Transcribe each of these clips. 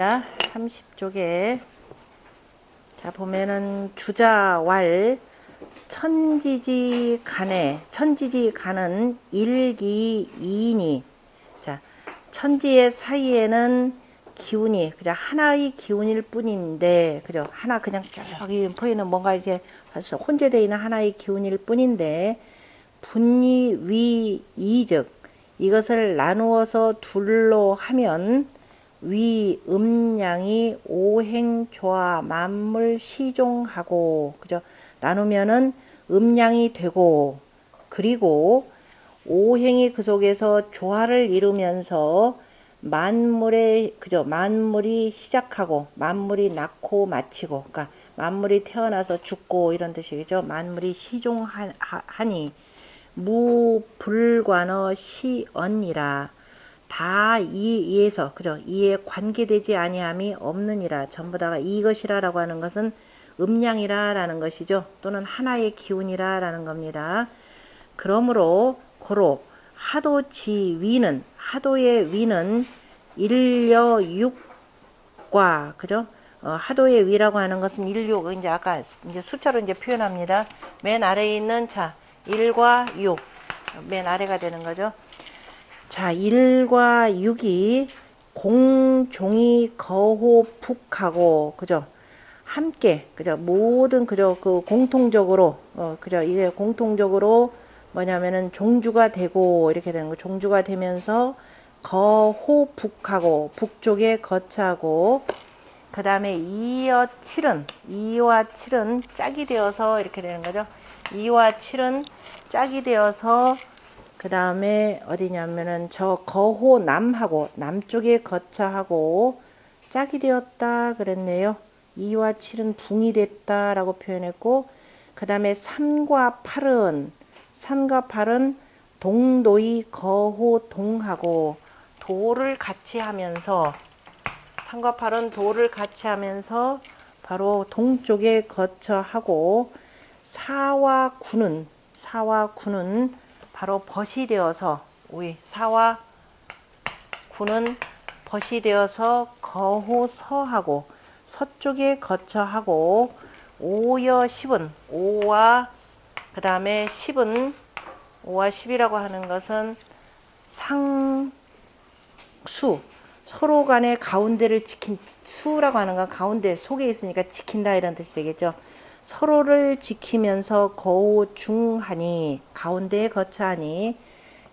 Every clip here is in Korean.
30쪽에 자 보면은 주자왈 천지지간에 천지지간은 일기이니 자 천지의 사이에는 기운이 그저 하나의 기운일 뿐인데 그죠 하나 그냥 저기 보이는 뭔가 이렇게 혼재되어 있는 하나의 기운일 뿐인데 분리 위 이즉 이것을 나누어서 둘로 하면 위 음양이 오행조화 만물 시종하고 그죠 나누면은 음양이 되고 그리고 오행이 그 속에서 조화를 이루면서 만물의 그죠 만물이 시작하고 만물이 낳고 마치고 그러니까 만물이 태어나서 죽고 이런 뜻이겠죠. 만물이 시종하니 무불관어 시언이라 다 이에서 그죠 이에 관계되지 아니함이 없느니라 전부 다가 이것이라라고 하는 것은 음양이라라는 것이죠. 또는 하나의 기운이라라는 겁니다. 그러므로 고로 하도지위는 하도의 위는 일여육과 그죠? 하도의 위라고 하는 것은 일육 이제 아까 이제 숫자로 이제 표현합니다. 맨 아래에 있는 자 1과 6 맨 아래가 되는 거죠. 자 1과 6이 공종이 거호북하고 그죠? 함께 그죠 모든 그죠 그 공통적으로 그죠 이게 공통적으로 뭐냐면은 종주가 되고 이렇게 되는 거 종주가 되면서 거호북하고 북쪽에 거처하고 그 다음에 2와 7은 짝이 되어서 이렇게 되는 거죠. 2와 7은 짝이 되어서 그 다음에 어디냐면은 저 거호남하고 남쪽에 거처하고 짝이 되었다 그랬네요. 2와 7은 붕이 됐다 라고 표현했고 그 다음에 3과 8은 동도이 거호동하고 도를 같이 하면서 3과 8은 도를 같이 하면서 바로 동쪽에 거처하고 4와 9는 바로 벗이 되어서 우리 4와 9는 벗이 되어서 거호서하고 서쪽에 거처하고 5여 10은 5와 그 다음에 10은 5와 10이라고 하는 것은 상수 서로 간의 가운데를 지킨 수라고 하는 건 가운데 속에 있으니까 지킨다 이런 뜻이 되겠죠. 서로를 지키면서 거우중하니 가운데에 거처하니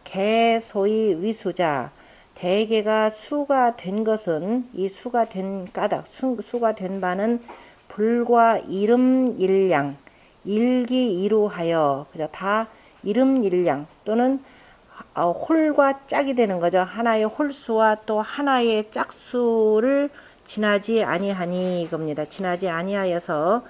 개소위 위수자 대개가 수가 된 것은 이 수가 된 까닭 수가 된 바는 불과 이름일량 일기이루하여 그죠 다 이름일량 또는 홀과 짝이 되는 거죠. 하나의 홀수와 또 하나의 짝수를 지나지 아니하니 이겁니다. 지나지 아니하여서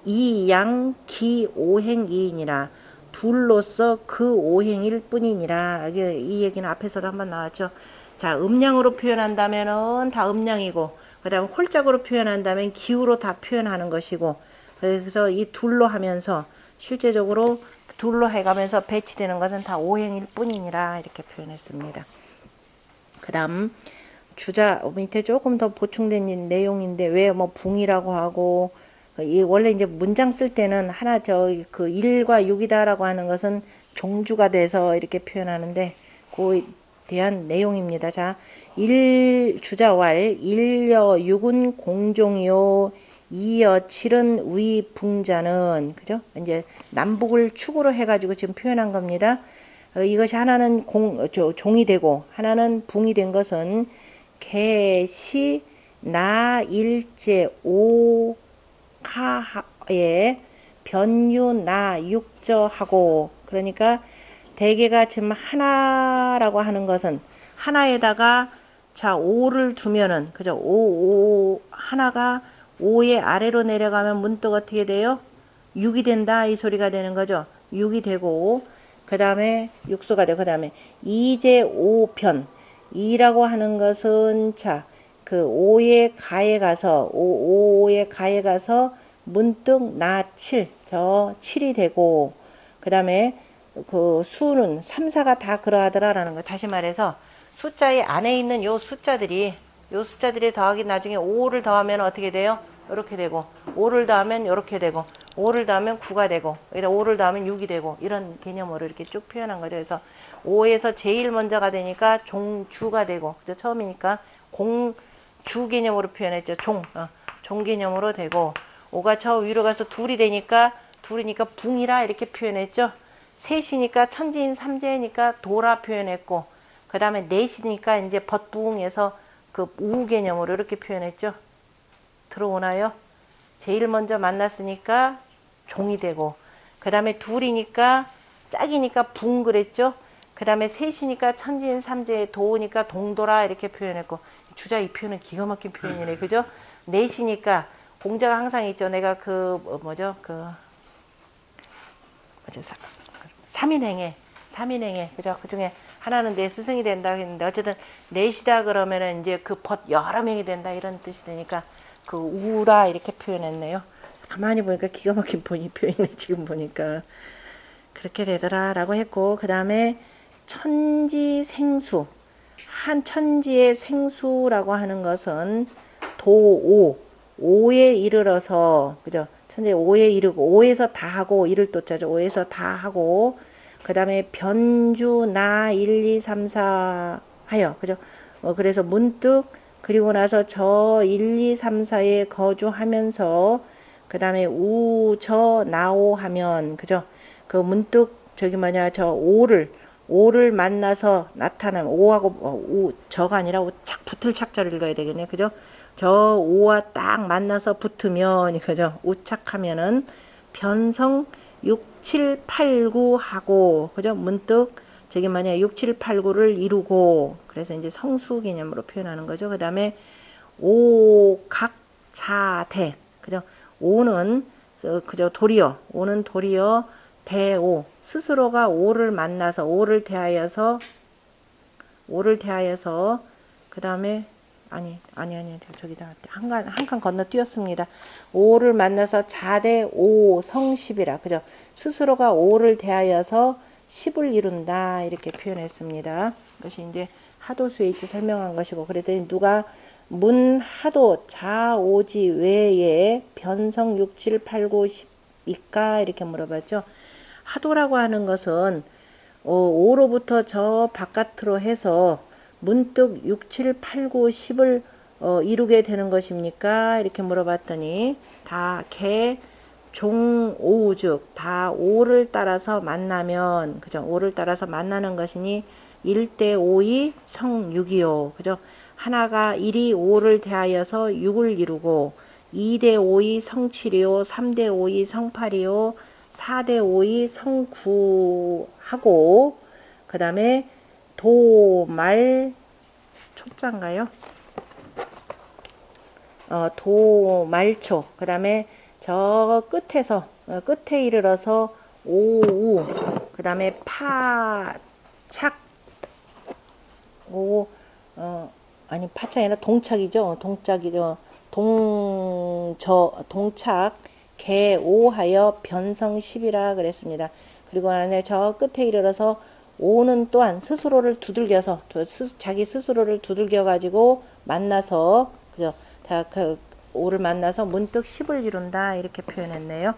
이양 기오행이니라 둘로서 그 오행일 뿐이니라. 이 얘기는 앞에서도 한번 나왔죠. 자 음량으로 표현한다면은 다 음량이고 그 다음에 홀짝으로 표현한다면 기우로 다 표현하는 것이고 그래서 이 둘로 하면서 실제적으로 둘로 해가면서 배치되는 것은 다 오행일 뿐이니라 이렇게 표현했습니다. 그 다음 주자 밑에 조금 더 보충된 내용인데 왜 뭐 붕이라고 하고 원래 이제 문장 쓸 때는 하나 그 1과 6이다라고 하는 것은 종주가 돼서 이렇게 표현하는데 그에 대한 내용입니다. 자, 주자왈 1여 6은 공종이요 2여 7은 위붕자는 그죠? 이제 남북을 축으로 해가지고 지금 표현한 겁니다. 이것이 하나는 종이 되고 하나는 붕이 된 것은 개시 나일제 오하에 변유나 육저하고 그러니까 대개가 지금 하나라고 하는 것은 하나에다가 자 5를 두면은 그죠? 5 하나가 5의 아래로 내려가면 문득 어떻게 돼요? 6이 된다 이 소리가 되는 거죠. 6이 되고 그 다음에 육수가 되고 그 다음에 2제 5편 2라고 하는 것은 자 그 5의 가에 가서 5의 가에 가서 문득 나 7, 저 7이 되고 그 다음에 그 수는 3, 4가 다 그러하더라라는 거. 다시 말해서 숫자의 안에 있는 요 숫자들이 요 숫자들이 더하기 나중에 5를 더하면 어떻게 돼요? 이렇게 되고 5를 더하면 이렇게 되고 5를 더하면 9가 되고 여기다 5를 더하면 6이 되고 이런 개념으로 이렇게 쭉 표현한 거죠. 그래서 5에서 제일 먼저가 되니까 종주가 되고 그죠? 처음이니까 공주 개념으로 표현했죠. 종 개념으로 되고 5가 저 위로 가서 둘이 되니까 둘이니까 붕이라 이렇게 표현했죠. 셋이니까 천지인 삼재니까 도라 표현했고 그 다음에 넷이니까 이제 벗부응에서 그 우 개념으로 이렇게 표현했죠. 들어오나요? 제일 먼저 만났으니까 종이 되고 그 다음에 둘이니까 짝이니까 붕 그랬죠. 그 다음에 셋이니까 천지인 삼재에 도우니까 동도라 이렇게 표현했고 주자 이 표현은 기가 막힌 표현이네. 그죠? 넷이니까 공자가 항상 있죠. 내가 그 삼인행에 그죠? 그 중에 하나는 내 스승이 된다 했는데 어쨌든 넷이다 그러면은 이제 그 벗 여러 명이 된다 이런 뜻이 되니까 그 우라 이렇게 표현했네요. 가만히 보니까 기가 막힌 표현이네. 지금 보니까 그렇게 되더라라고 했고 그 다음에 천지생수 한 천지의 생수라고 하는 것은 도오 오에 이르러서 그죠? 천재 오에 이르고 오에서 다 하고 이를 또 짜죠. 오에서 다 하고 그 다음에 변주 나 1, 2, 3, 4 하여 그죠? 그래서 문득 그리고 나서 저 1, 2, 3, 4에 거주하면서 그 다음에 우, 저, 나오 하면 그죠? 그 문득 저기 뭐냐 저 오를 만나서 나타나면 오하고 저가 아니라 착 붙을 착자를 읽어야 되겠네. 그죠? 저 오와 딱 만나서 붙으면 그죠? 우착하면은 변성 6, 7, 8, 9 하고 그죠? 문득 저기 뭐냐 6, 7, 8, 9를 이루고 그래서 이제 성수 개념으로 표현하는 거죠. 그 다음에 오각자대 그죠? 오는 그죠? 도리어 오는 도리어 대오 스스로가 오를 만나서 오를 대하여서 그 다음에 아니 저기다 한 칸 건너뛰었습니다. 오를 만나서 자대 오 성십이라 그죠? 스스로가 오를 대하여서 십을 이룬다 이렇게 표현했습니다. 그것이 이제 하도수에 있지 설명한 것이고 그랬더니 누가 문 하도 자오지 외에 변성 6, 7, 8, 9, 10 이까 이렇게 물어봤죠. 하도라고 하는 것은 5로부터 저 바깥으로 해서 문득 6, 7, 8, 9, 10을 이루게 되는 것입니까? 이렇게 물어봤더니 다 개, 종, 오우즉 다 오를 따라서 만나면 그죠? 오를 따라서 만나는 것이니 1대 5이 성 6이요. 그죠? 하나가 1이 5를 대하여서 6을 이루고 2대 5이 성 7이요. 3대 5이 성 8이요. 4대 5이 성 9하고 그 다음에 도말 초자인가요? 도말초 그 다음에 저 끝에서 끝에 이르러서 오우 그 다음에 파착 아니 파착이 아니라 동착이죠. 동착 개오하여 변성 10이라 그랬습니다. 그리고 안에 저 끝에 이르러서 오는 또한 스스로를 두들겨서 자기 스스로를 두들겨 가지고 만나서 그죠? 다 그 오를 만나서 문득 10을 이룬다 이렇게 표현했네요.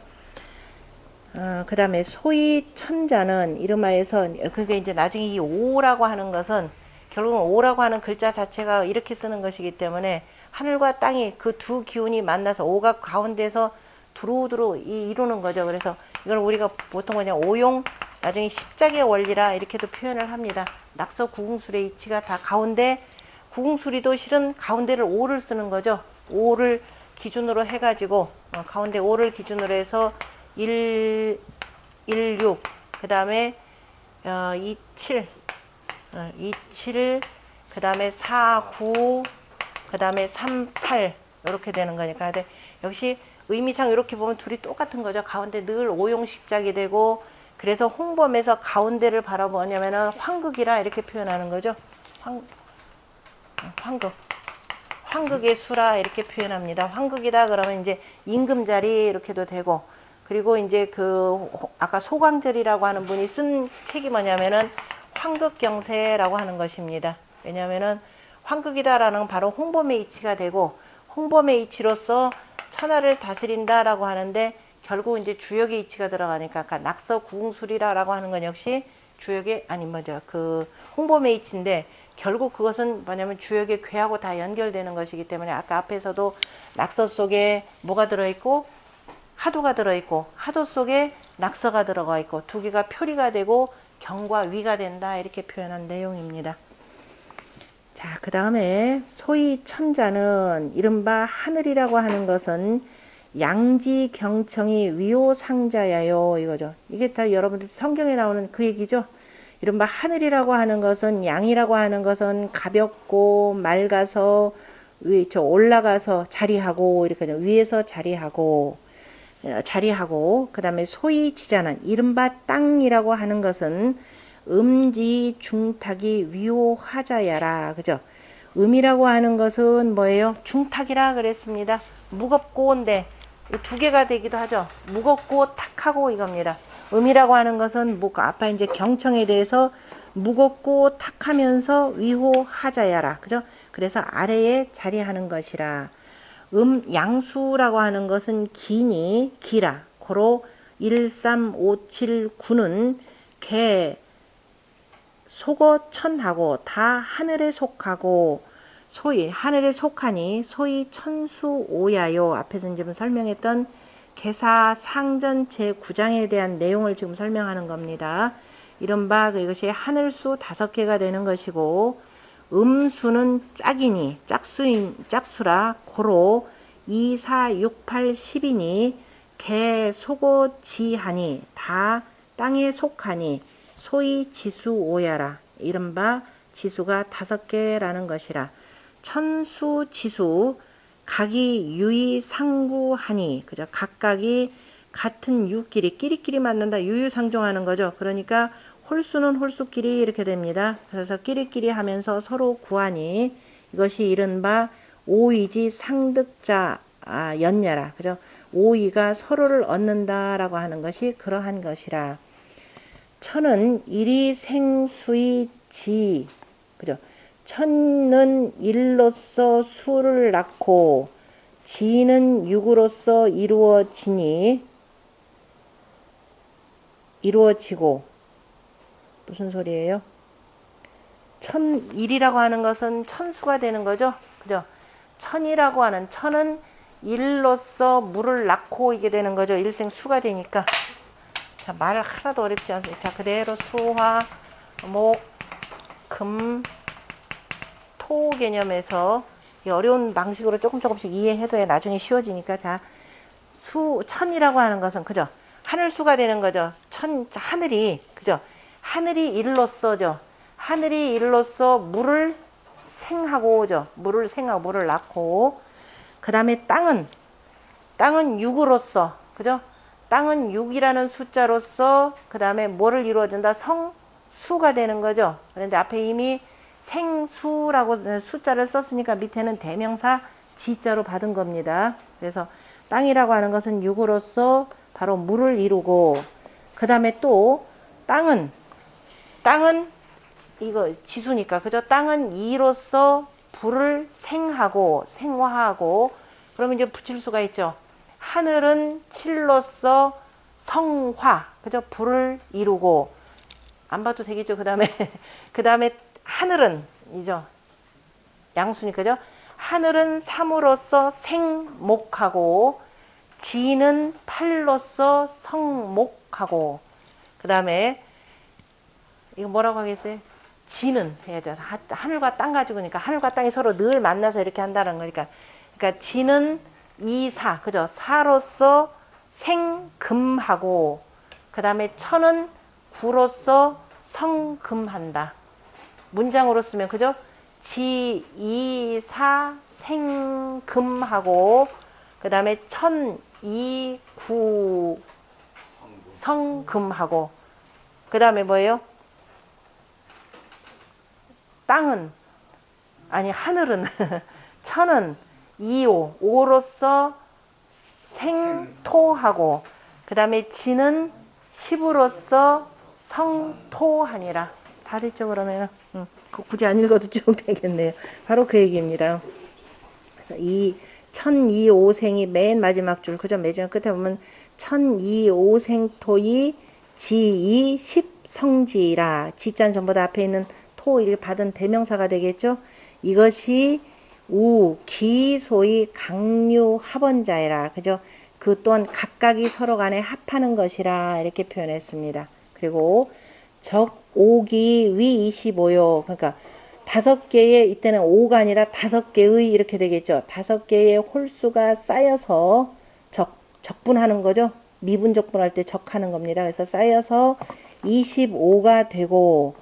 그 다음에 소위 천자는 이름하여서 그게 이제 나중에 이 오라고 하는 것은 결국은 오라고 하는 글자 자체가 이렇게 쓰는 것이기 때문에 하늘과 땅이 그 두 기운이 만나서 오가 가운데서 두루두루 이루는 거죠. 그래서 이걸 우리가 보통 그냥 오용 나중에 십작의 원리라 이렇게도 표현을 합니다. 낙서 구궁술의 이치가 다 가운데 구궁술이도 실은 가운데를 오를 쓰는 거죠. 오를 기준으로 해가지고 가운데 오를 기준으로 해서 1, 6, 그 다음에 2, 7, 그 다음에 4, 9, 그 다음에 3, 8 이렇게 되는 거니까. 근데 역시 의미상 이렇게 보면 둘이 똑같은 거죠. 가운데 늘 오용십작이 되고 그래서 홍범에서 가운데를 바라보냐면은 황극이라 이렇게 표현하는 거죠. 황극의 수라 이렇게 표현합니다. 황극이다 그러면 이제 임금자리 이렇게도 되고 그리고 이제 그 아까 소광절이라고 하는 분이 쓴 책이 뭐냐면은 황극경세라고 하는 것입니다. 왜냐하면은 환극이다라는 건 바로 홍범의 이치가 되고, 홍범의 이치로서 천하를 다스린다라고 하는데, 결국 이제 주역의 이치가 들어가니까 아까 낙서 구궁술이라고 하는 건 역시 주역의 아니 뭐죠 그 홍범의 이치인데, 결국 그것은 뭐냐면 주역의 괴하고 다 연결되는 것이기 때문에 아까 앞에서도 낙서 속에 뭐가 들어있고 하도가 들어있고 하도 속에 낙서가 들어가 있고 두 개가 표리가 되고 경과 위가 된다 이렇게 표현한 내용입니다. 자, 그 다음에 소위 천자는 이른바 하늘이라고 하는 것은 양지 경청이 위호상자야요 이거죠. 이게 다 여러분들 성경에 나오는 그 얘기죠. 이른바 하늘이라고 하는 것은, 양이라고 하는 것은 가볍고 맑아서 올라가서 자리하고 이렇게 위에서 자리하고 그 다음에 소위 지자는 이른바 땅이라고 하는 것은 음지 중탁이 위호하자야라 그죠. 음이라고 하는 것은 뭐예요? 중탁이라 그랬습니다. 무겁고 온데 두 개가 되기도 하죠. 무겁고 탁하고 이겁니다. 음이라고 하는 것은 아까 이제 경청에 대해서 무겁고 탁하면서 위호하자야라 그죠. 그래서 아래에 자리하는 것이라. 양수라고 하는 것은 기라. 고로 1, 3, 5, 7, 9는 개 속어 천하고 다 하늘에 속하고 소위 하늘에 속하니 소위 천수오야요. 앞에서 지금 설명했던 개사 상전 제9장에 대한 내용을 지금 설명하는 겁니다. 이른바 이것이 하늘수 5개가 되는 것이고, 음수는 짝이니 짝수라 고로 2, 4, 6, 8, 10이니 개 속어 지하니 다 땅에 속하니 소위 지수오야라. 이른바 지수가 5개라는 것이라. 천수 지수 각이 유의 상구하니 그죠. 각각이 같은 유끼리 끼리끼리 만난다 유유상종하는 거죠. 그러니까 홀수는 홀수끼리 이렇게 됩니다. 그래서 끼리끼리 하면서 서로 구하니 이것이 이른바 오이지 상득자 연야라 그죠. 오이가 서로를 얻는다라고 하는 것이 그러한 것이라. 천은 일이 생수의 지 그죠. 천은 일로서 수를 낳고 지는 육으로서 이루어지고 무슨 소리예요? 천일이라고 하는 것은 천수가 되는 거죠. 그죠? 천이라고 하는 천은 일로서 물을 낳고 이게 되는 거죠. 일생수가 되니까. 자, 말 하나도 어렵지 않습니다. 자, 그대로 수화, 목, 금, 토 개념에서 어려운 방식으로 조금씩 이해해도 나중에 쉬워지니까. 자, 천이라고 하는 것은 그죠? 하늘수가 되는 거죠. 하늘이 그죠? 하늘이 일로서죠. 하늘이 일로서 물을 생하고죠. 물을 낳고, 그 다음에 땅은 육으로서 그죠? 땅은 6이라는 숫자로서 그 다음에 뭐를 이루어준다? 성수가 되는 거죠. 그런데 앞에 이미 생수라고 숫자를 썼으니까 밑에는 대명사 지자로 받은 겁니다. 그래서 땅이라고 하는 것은 6으로서 바로 물을 이루고, 그 다음에 또 땅은 이거 지수니까 그죠? 땅은 2로서 불을 생화하고 그러면 이제 붙일 수가 있죠. 하늘은 7로서 성화 그죠? 불을 이루고 안 봐도 되겠죠. 그 다음에 하늘은 이죠. 양수니까 그죠? 하늘은 3으로서 생목하고 지는 8로서 성목하고, 그 다음에 이거 뭐라고 하겠어요? 지는 해야죠. 하늘과 땅 가지고니까 하늘과 땅이 서로 늘 만나서 이렇게 한다는 거니까. 그러니까 지는 2, 4 그죠? 4로서 생금하고, 그 다음에 천은 9로서 성금한다. 문장으로 쓰면 그죠? 지, 2, 4 생금하고, 그 다음에 천, 2, 9 성금하고, 그 다음에 뭐예요? 하늘은 천은 2, 5로서 생토하고, 그 다음에 지는 10으로서 성토하니라. 다 됐죠 그러면은? 굳이 안 읽어도 좀 되겠네요. 바로 그 얘기입니다. 그래서 이 천이오생이 맨 마지막 줄, 그죠? 매장 끝에 보면 천이오생토이 지이 십성지라. 지자는 전부 다 앞에 있는 토, 일 받은 대명사가 되겠죠? 이것이 기소의 강류 합원자이라. 그죠? 그 또한 각각이 서로 간에 합하는 것이라. 이렇게 표현했습니다. 그리고 적오기 위 25요. 그러니까 5개의, 이때는 5가 아니라 5개의 이렇게 되겠죠. 5개의 홀수가 쌓여서 적분하는 거죠. 미분적분할 때 적하는 겁니다. 그래서 쌓여서 25가 되고,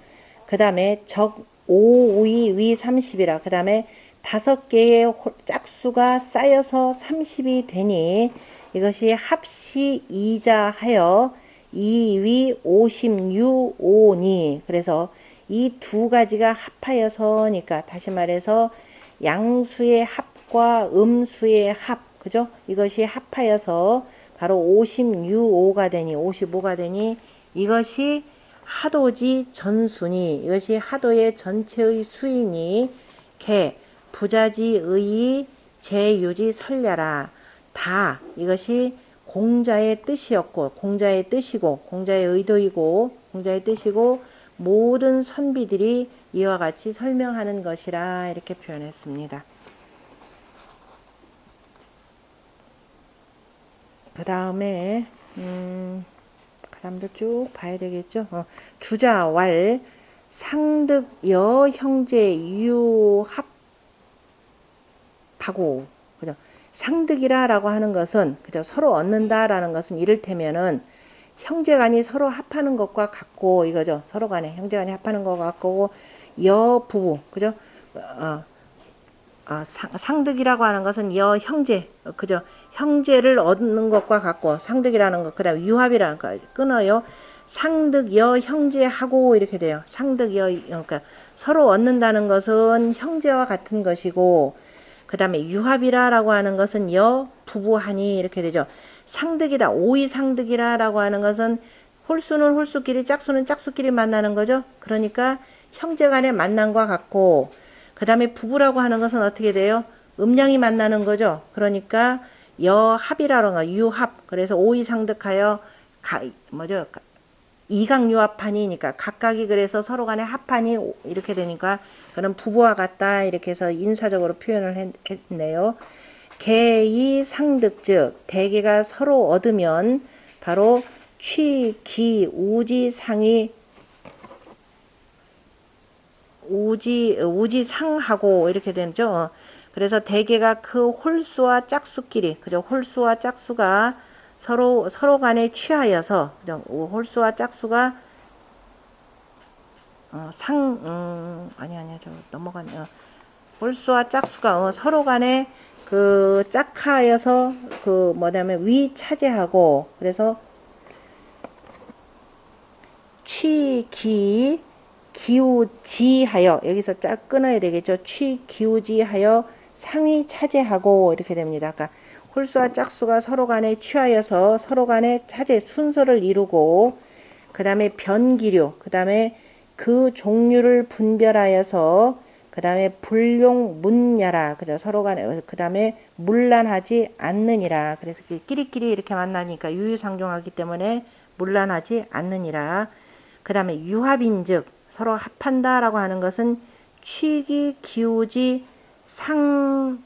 그 다음에 적 5위 위 30이라. 그 다음에 5개의 짝수가 쌓여서 30이 되니 이것이 합시 2자 하여 2위 56오니. 그래서 이 두 가지가 합하여서니까, 다시 말해서 양수의 합과 음수의 합, 그죠? 이것이 합하여서 바로 56오가 되니, 55가 되니 이것이 하도지 전수니, 이것이 하도의 전체의 수이니 개 부자지의 제유지 설ля라. 다 이것이 공자의 뜻이었고, 공자의 뜻이고, 공자의 의도이고, 공자의 뜻이고, 모든 선비들이 이와 같이 설명하는 것이라. 이렇게 표현했습니다. 그 다음에 그 다음도 쭉 봐야 되겠죠. 주자왈 상득여 형제 유합하고, 그죠? 상득이라고 하는 것은, 그죠? 서로 얻는다라는 것은 이를테면은 형제간이 서로 합하는 것과 같고, 이거죠. 서로 간에 형제간이 합하는 것과 같고, 여부부, 그죠? 상득이라고 하는 것은 여 형제, 그죠? 형제를 얻는 것과 같고, 상득이라는 것, 그 다음에 유합이라는 거 끊어요. 상득 여 형제하고 이렇게 돼요. 상득 여, 그러니까 서로 얻는다는 것은 형제와 같은 것이고, 그 다음에 유합이라고 하는 것은 여 부부하니 이렇게 되죠. 상득이다, 오이 상득이라고 하는 것은 홀수는 홀수끼리, 짝수는 짝수끼리 만나는 거죠. 그러니까 형제간의 만남과 같고, 그 다음에 부부라고 하는 것은 어떻게 돼요? 음양이 만나는 거죠. 그러니까 여합이라는 거, 유합. 그래서 오이 상득하여 이강유합하니니까 각각이, 그래서 서로 간에 합하니 이렇게 되니까 그는 부부와 같다. 이렇게 해서 인사적으로 표현을 했네요. 개이 상득즉, 대개가 서로 얻으면 바로 취, 기, 우지, 상이 우지상하고 이렇게 되죠. 그래서 대개가 그 홀수와 짝수끼리, 그죠? 홀수와 짝수가 서로 간에 취하여서, 그죠? 홀수와 짝수가 저 넘어가네. 홀수와 짝수가 서로 간에 그 짝하여서 그 뭐냐면 위 차지하고, 그래서 취기 기우지하여, 여기서 짝 끊어야 되겠죠. 취기우지하여 상위 차지하고 이렇게 됩니다. 그러니까 홀수와 짝수가 서로 간에 취하여서 서로 간에 차지 순서를 이루고, 그 다음에 변기류, 그 다음에 그 종류를 분별하여서, 그 다음에 불용 문야라, 그죠? 서로 간에, 그 다음에 문란하지 않느니라. 그래서 끼리끼리 이렇게 만나니까 유유상종하기 때문에 문란하지 않느니라. 그 다음에 유합인즉, 서로 합한다라고 하는 것은 취기 기우지 상하여,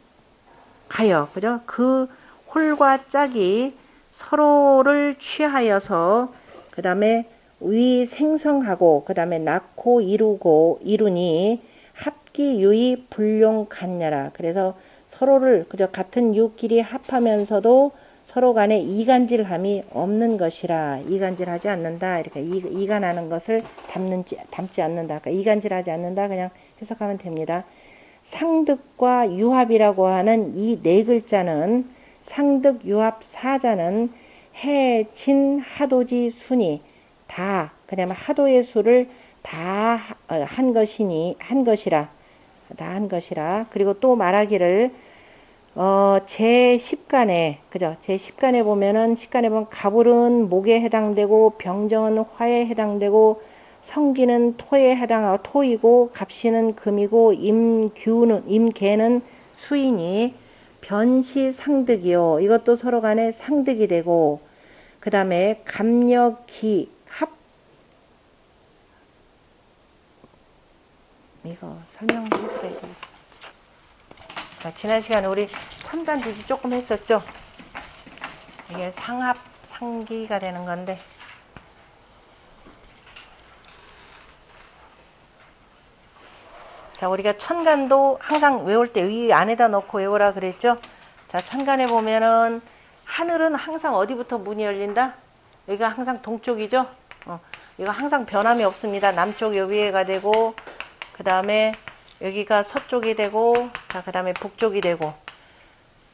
그죠? 그 홀과 짝이 서로를 취하여서, 그 다음에 위 생성하고, 그 다음에 낳고 이루니 합기유의 불용 같냐라. 그래서 서로를, 그죠? 같은 유끼리 합하면서도 서로 간에 이간질함이 없는 것이라. 이간질하지 않는다. 이렇게 이간하는 것을 담지 않는다. 그러니까 이간질하지 않는다. 그냥 해석하면 됩니다. 상득과 유합이라고 하는 이 네 글자는, 상득, 유합, 사자는 해, 진, 하도지, 순이 다, 그다음에 하도의 수를 다 한 것이라. 그리고 또 말하기를 제10간에, 그죠? 제10간에 보면 갑을은 목에 해당되고, 병정은 화에 해당되고, 성기는 토에 해당하고 토이고 갑신은 금이고 임계는 수이니 변시상득이요. 이것도 서로 간에 상득이 되고 그 다음에 갑력기 합 이거 설명해드려야 되겠다. 자, 지난 시간에 우리 천간지지 조금 했었죠. 이게 상합 상기가 되는 건데 자, 우리가 천간도 항상 외울 때 이 안에다 넣고 외우라 그랬죠. 자, 천간에 보면은 하늘은 항상 어디부터 문이 열린다? 여기가 항상 동쪽이죠. 이거 항상 변함이 없습니다. 남쪽 요 위에가 되고 그 다음에 여기가 서쪽이 되고 자, 그 다음에 북쪽이 되고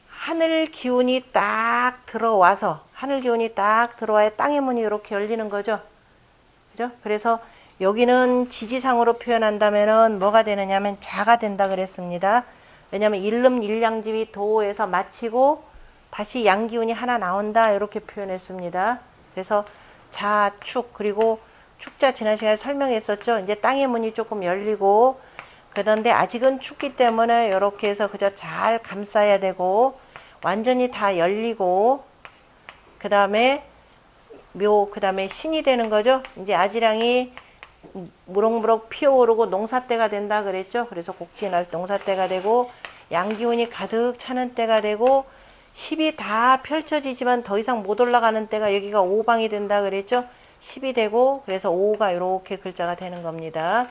하늘 기운이 딱 들어와서 하늘 기운이 딱 들어와야 땅의 문이 이렇게 열리는 거죠. 그죠? 그래서 여기는 지지상으로 표현한다면은 뭐가 되느냐면 자가 된다 그랬습니다. 왜냐하면 일름 일양지위 도에서 마치고 다시 양기운이 하나 나온다 이렇게 표현했습니다. 그래서 자축 그리고 축자 지난 시간에 설명했었죠. 이제 땅의 문이 조금 열리고 그런데 아직은 춥기 때문에 이렇게 해서 그저 잘 감싸야 되고 완전히 다 열리고 그 다음에 그 다음에 신이 되는 거죠. 이제 아지랑이 무럭무럭 피어오르고 농사때가 된다 그랬죠. 그래서 곡진할 농사때가 되고 양기운이 가득 차는 때가 되고 10이 다 펼쳐지지만 더 이상 못 올라가는 때가 여기가 5방이 된다 그랬죠. 10이 되고 그래서 5가 이렇게 글자가 되는 겁니다.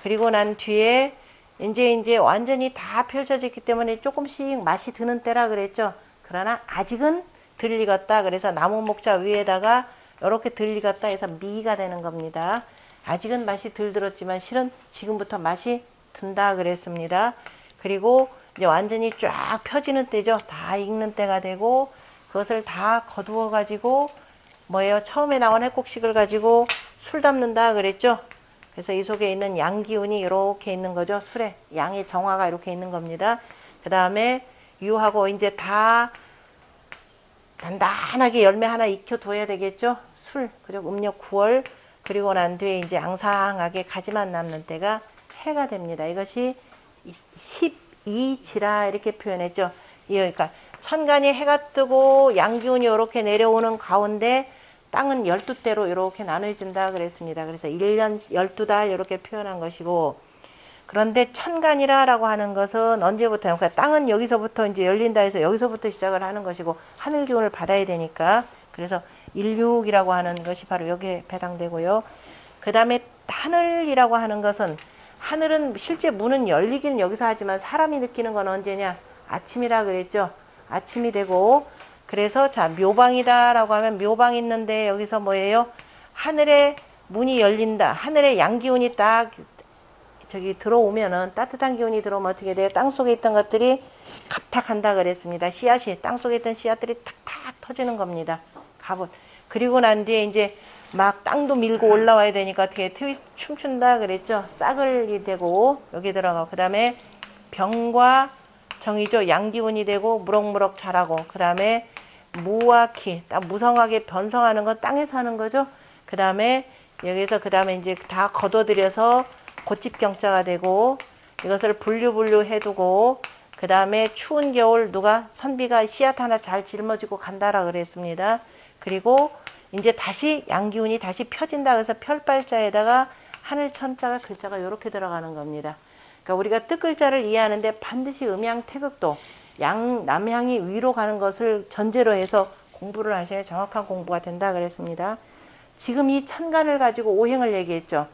그리고 난 뒤에 이제 완전히 다 펼쳐졌기 때문에 조금씩 맛이 드는 때라 그랬죠. 그러나 아직은 덜 익었다. 그래서 나무 목자 위에다가 이렇게 덜 익었다 해서 미가 되는 겁니다. 아직은 맛이 덜 들었지만 실은 지금부터 맛이 든다 그랬습니다. 그리고 이제 완전히 쫙 펴지는 때죠. 다 익는 때가 되고 그것을 다 거두어 가지고 뭐예요? 처음에 나온 해곡식을 가지고 술 담는다 그랬죠. 그래서 이 속에 있는 양기운이 이렇게 있는 거죠. 술에 양의 정화가 이렇게 있는 겁니다. 그 다음에 유하고 이제 다 단단하게 열매 하나 익혀둬야 되겠죠. 술, 그죠? 음력 9월 그리고 난 뒤에 이제 앙상하게 가지만 남는 때가 해가 됩니다. 이것이 12지라 이렇게 표현했죠. 그러니까 천간이 해가 뜨고 양기운이 이렇게 내려오는 가운데 땅은 12대로 이렇게 나눠진다 그랬습니다. 그래서 1년 12달 이렇게 표현한 것이고 그런데 천간이라고 하는 것은 언제부터요? 그러니까 땅은 여기서부터 이제 열린다 해서 여기서부터 시작을 하는 것이고 하늘 기운을 받아야 되니까 그래서 16이라고 하는 것이 바로 여기에 해당되고요. 그 다음에 하늘이라고 하는 것은 하늘은 실제 문은 열리기는 여기서 하지만 사람이 느끼는 건 언제냐? 아침이라 그랬죠. 아침이 되고 그래서 자 묘방이다 라고 하면 묘방 있는데 여기서 뭐예요? 하늘에 문이 열린다. 하늘에 양기운이 딱 저기 들어오면은 따뜻한 기운이 들어오면 어떻게 돼요? 땅속에 있던 것들이 갑탁한다 그랬습니다. 씨앗이 땅속에 있던 씨앗들이 탁탁 터지는 겁니다. 갑은 그리고 난 뒤에 이제 막 땅도 밀고 올라와야 되니까 어떻게 춤춘다 그랬죠. 싹을이 되고 여기 들어가고 그 다음에 병과 정이죠. 양기운이 되고 무럭무럭 자라고 그 다음에 무와 키 무성하게 변성하는 건 땅에서 하는 거죠. 그 다음에 여기서 그 다음에 이제 다 걷어들여서 고집경자가 되고 이것을 분류 해두고 그 다음에 추운 겨울 누가 선비가 씨앗 하나 잘 짊어지고 간다라 그랬습니다. 그리고 이제 다시 양기운이 다시 펴진다 그래서 펼발자에다가 하늘천자가 글자가 이렇게 들어가는 겁니다. 그러니까 우리가 뜻글자를 이해하는데 반드시 음양 태극도 남향이 위로 가는 것을 전제로 해서 공부를 하셔야 정확한 공부가 된다 그랬습니다. 지금 이 천간을 가지고 오행을 얘기했죠.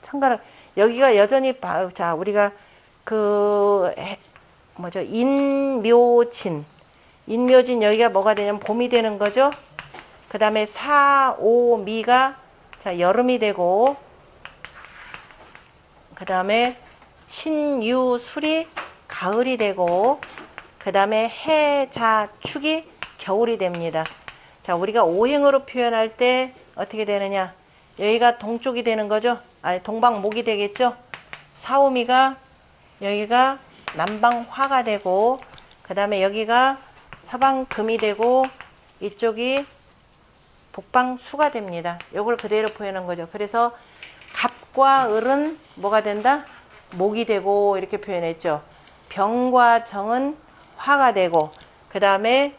천간을 여기가 여전히 자 우리가 인묘진 여기가 뭐가 되냐면 봄이 되는 거죠. 그 다음에 사오미가 자 여름이 되고 그 다음에 신유술이 가을이 되고 그 다음에 해자축이 겨울이 됩니다. 자 우리가 오행으로 표현할 때 어떻게 되느냐 여기가 동쪽이 되는 거죠. 동방목이 되겠죠. 사오미가 여기가 남방화가 되고 그 다음에 여기가 서방금이 되고 이쪽이 북방수가 됩니다. 이걸 그대로 표현한 거죠. 그래서 갑과 을은 뭐가 된다? 목이 되고 이렇게 표현했죠. 병과 정은 화가 되고 그 다음에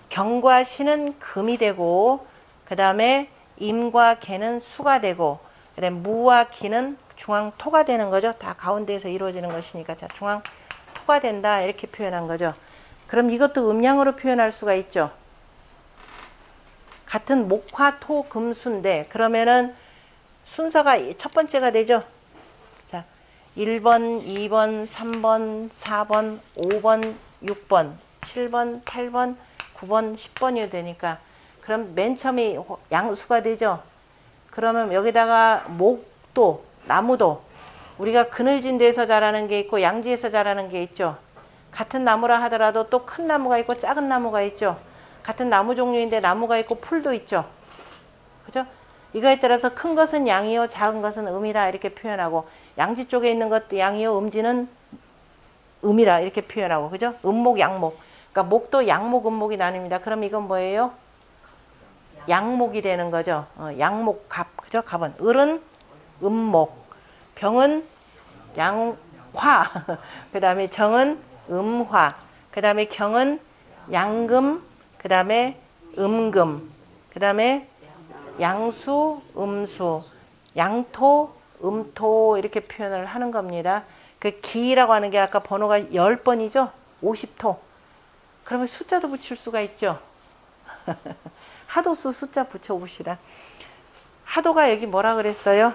경과 신은 금이 되고 그 다음에 임과 개는 수가 되고 그 다음에 무와 기는 중앙토가 되는 거죠. 다 가운데에서 이루어지는 것이니까 자 중앙토가 된다 이렇게 표현한 거죠. 그럼 이것도 음양으로 표현할 수가 있죠. 같은 목화 토 금수인데 그러면은 순서가 첫 번째가 되죠. 자 1번 2번 3번 4번 5번 6번 7번 8번 9번 10번이 되니까 그럼 맨 처음이 양수가 되죠. 그러면 여기다가 목도 나무도 우리가 그늘진 데서 자라는 게 있고 양지에서 자라는 게 있죠. 같은 나무라 하더라도 또 큰 나무가 있고 작은 나무가 있죠. 같은 나무 종류인데 나무가 있고 풀도 있죠. 그죠? 이거에 따라서 큰 것은 양이요 작은 것은 음이라 이렇게 표현하고 양지 쪽에 있는 것도 양이요 음지는 음이라 이렇게 표현하고 그죠? 음목 양목. 그러니까 목도 양목 음목이 나뉩니다. 그럼 이건 뭐예요? 양목이 되는 거죠. 양목 갑 그죠? 갑은 을은 음목, 병은 양화, 그 다음에 정은 음화, 그 다음에 경은 양금, 그 다음에 음금, 그 다음에 양수, 음수, 양토, 음토 이렇게 표현을 하는 겁니다. 그 기라고 하는 게 아까 번호가 10번이죠? 50토. 그러면 숫자도 붙일 수가 있죠. 하도수 숫자 붙여봅시다. 하도가 여기 뭐라 그랬어요?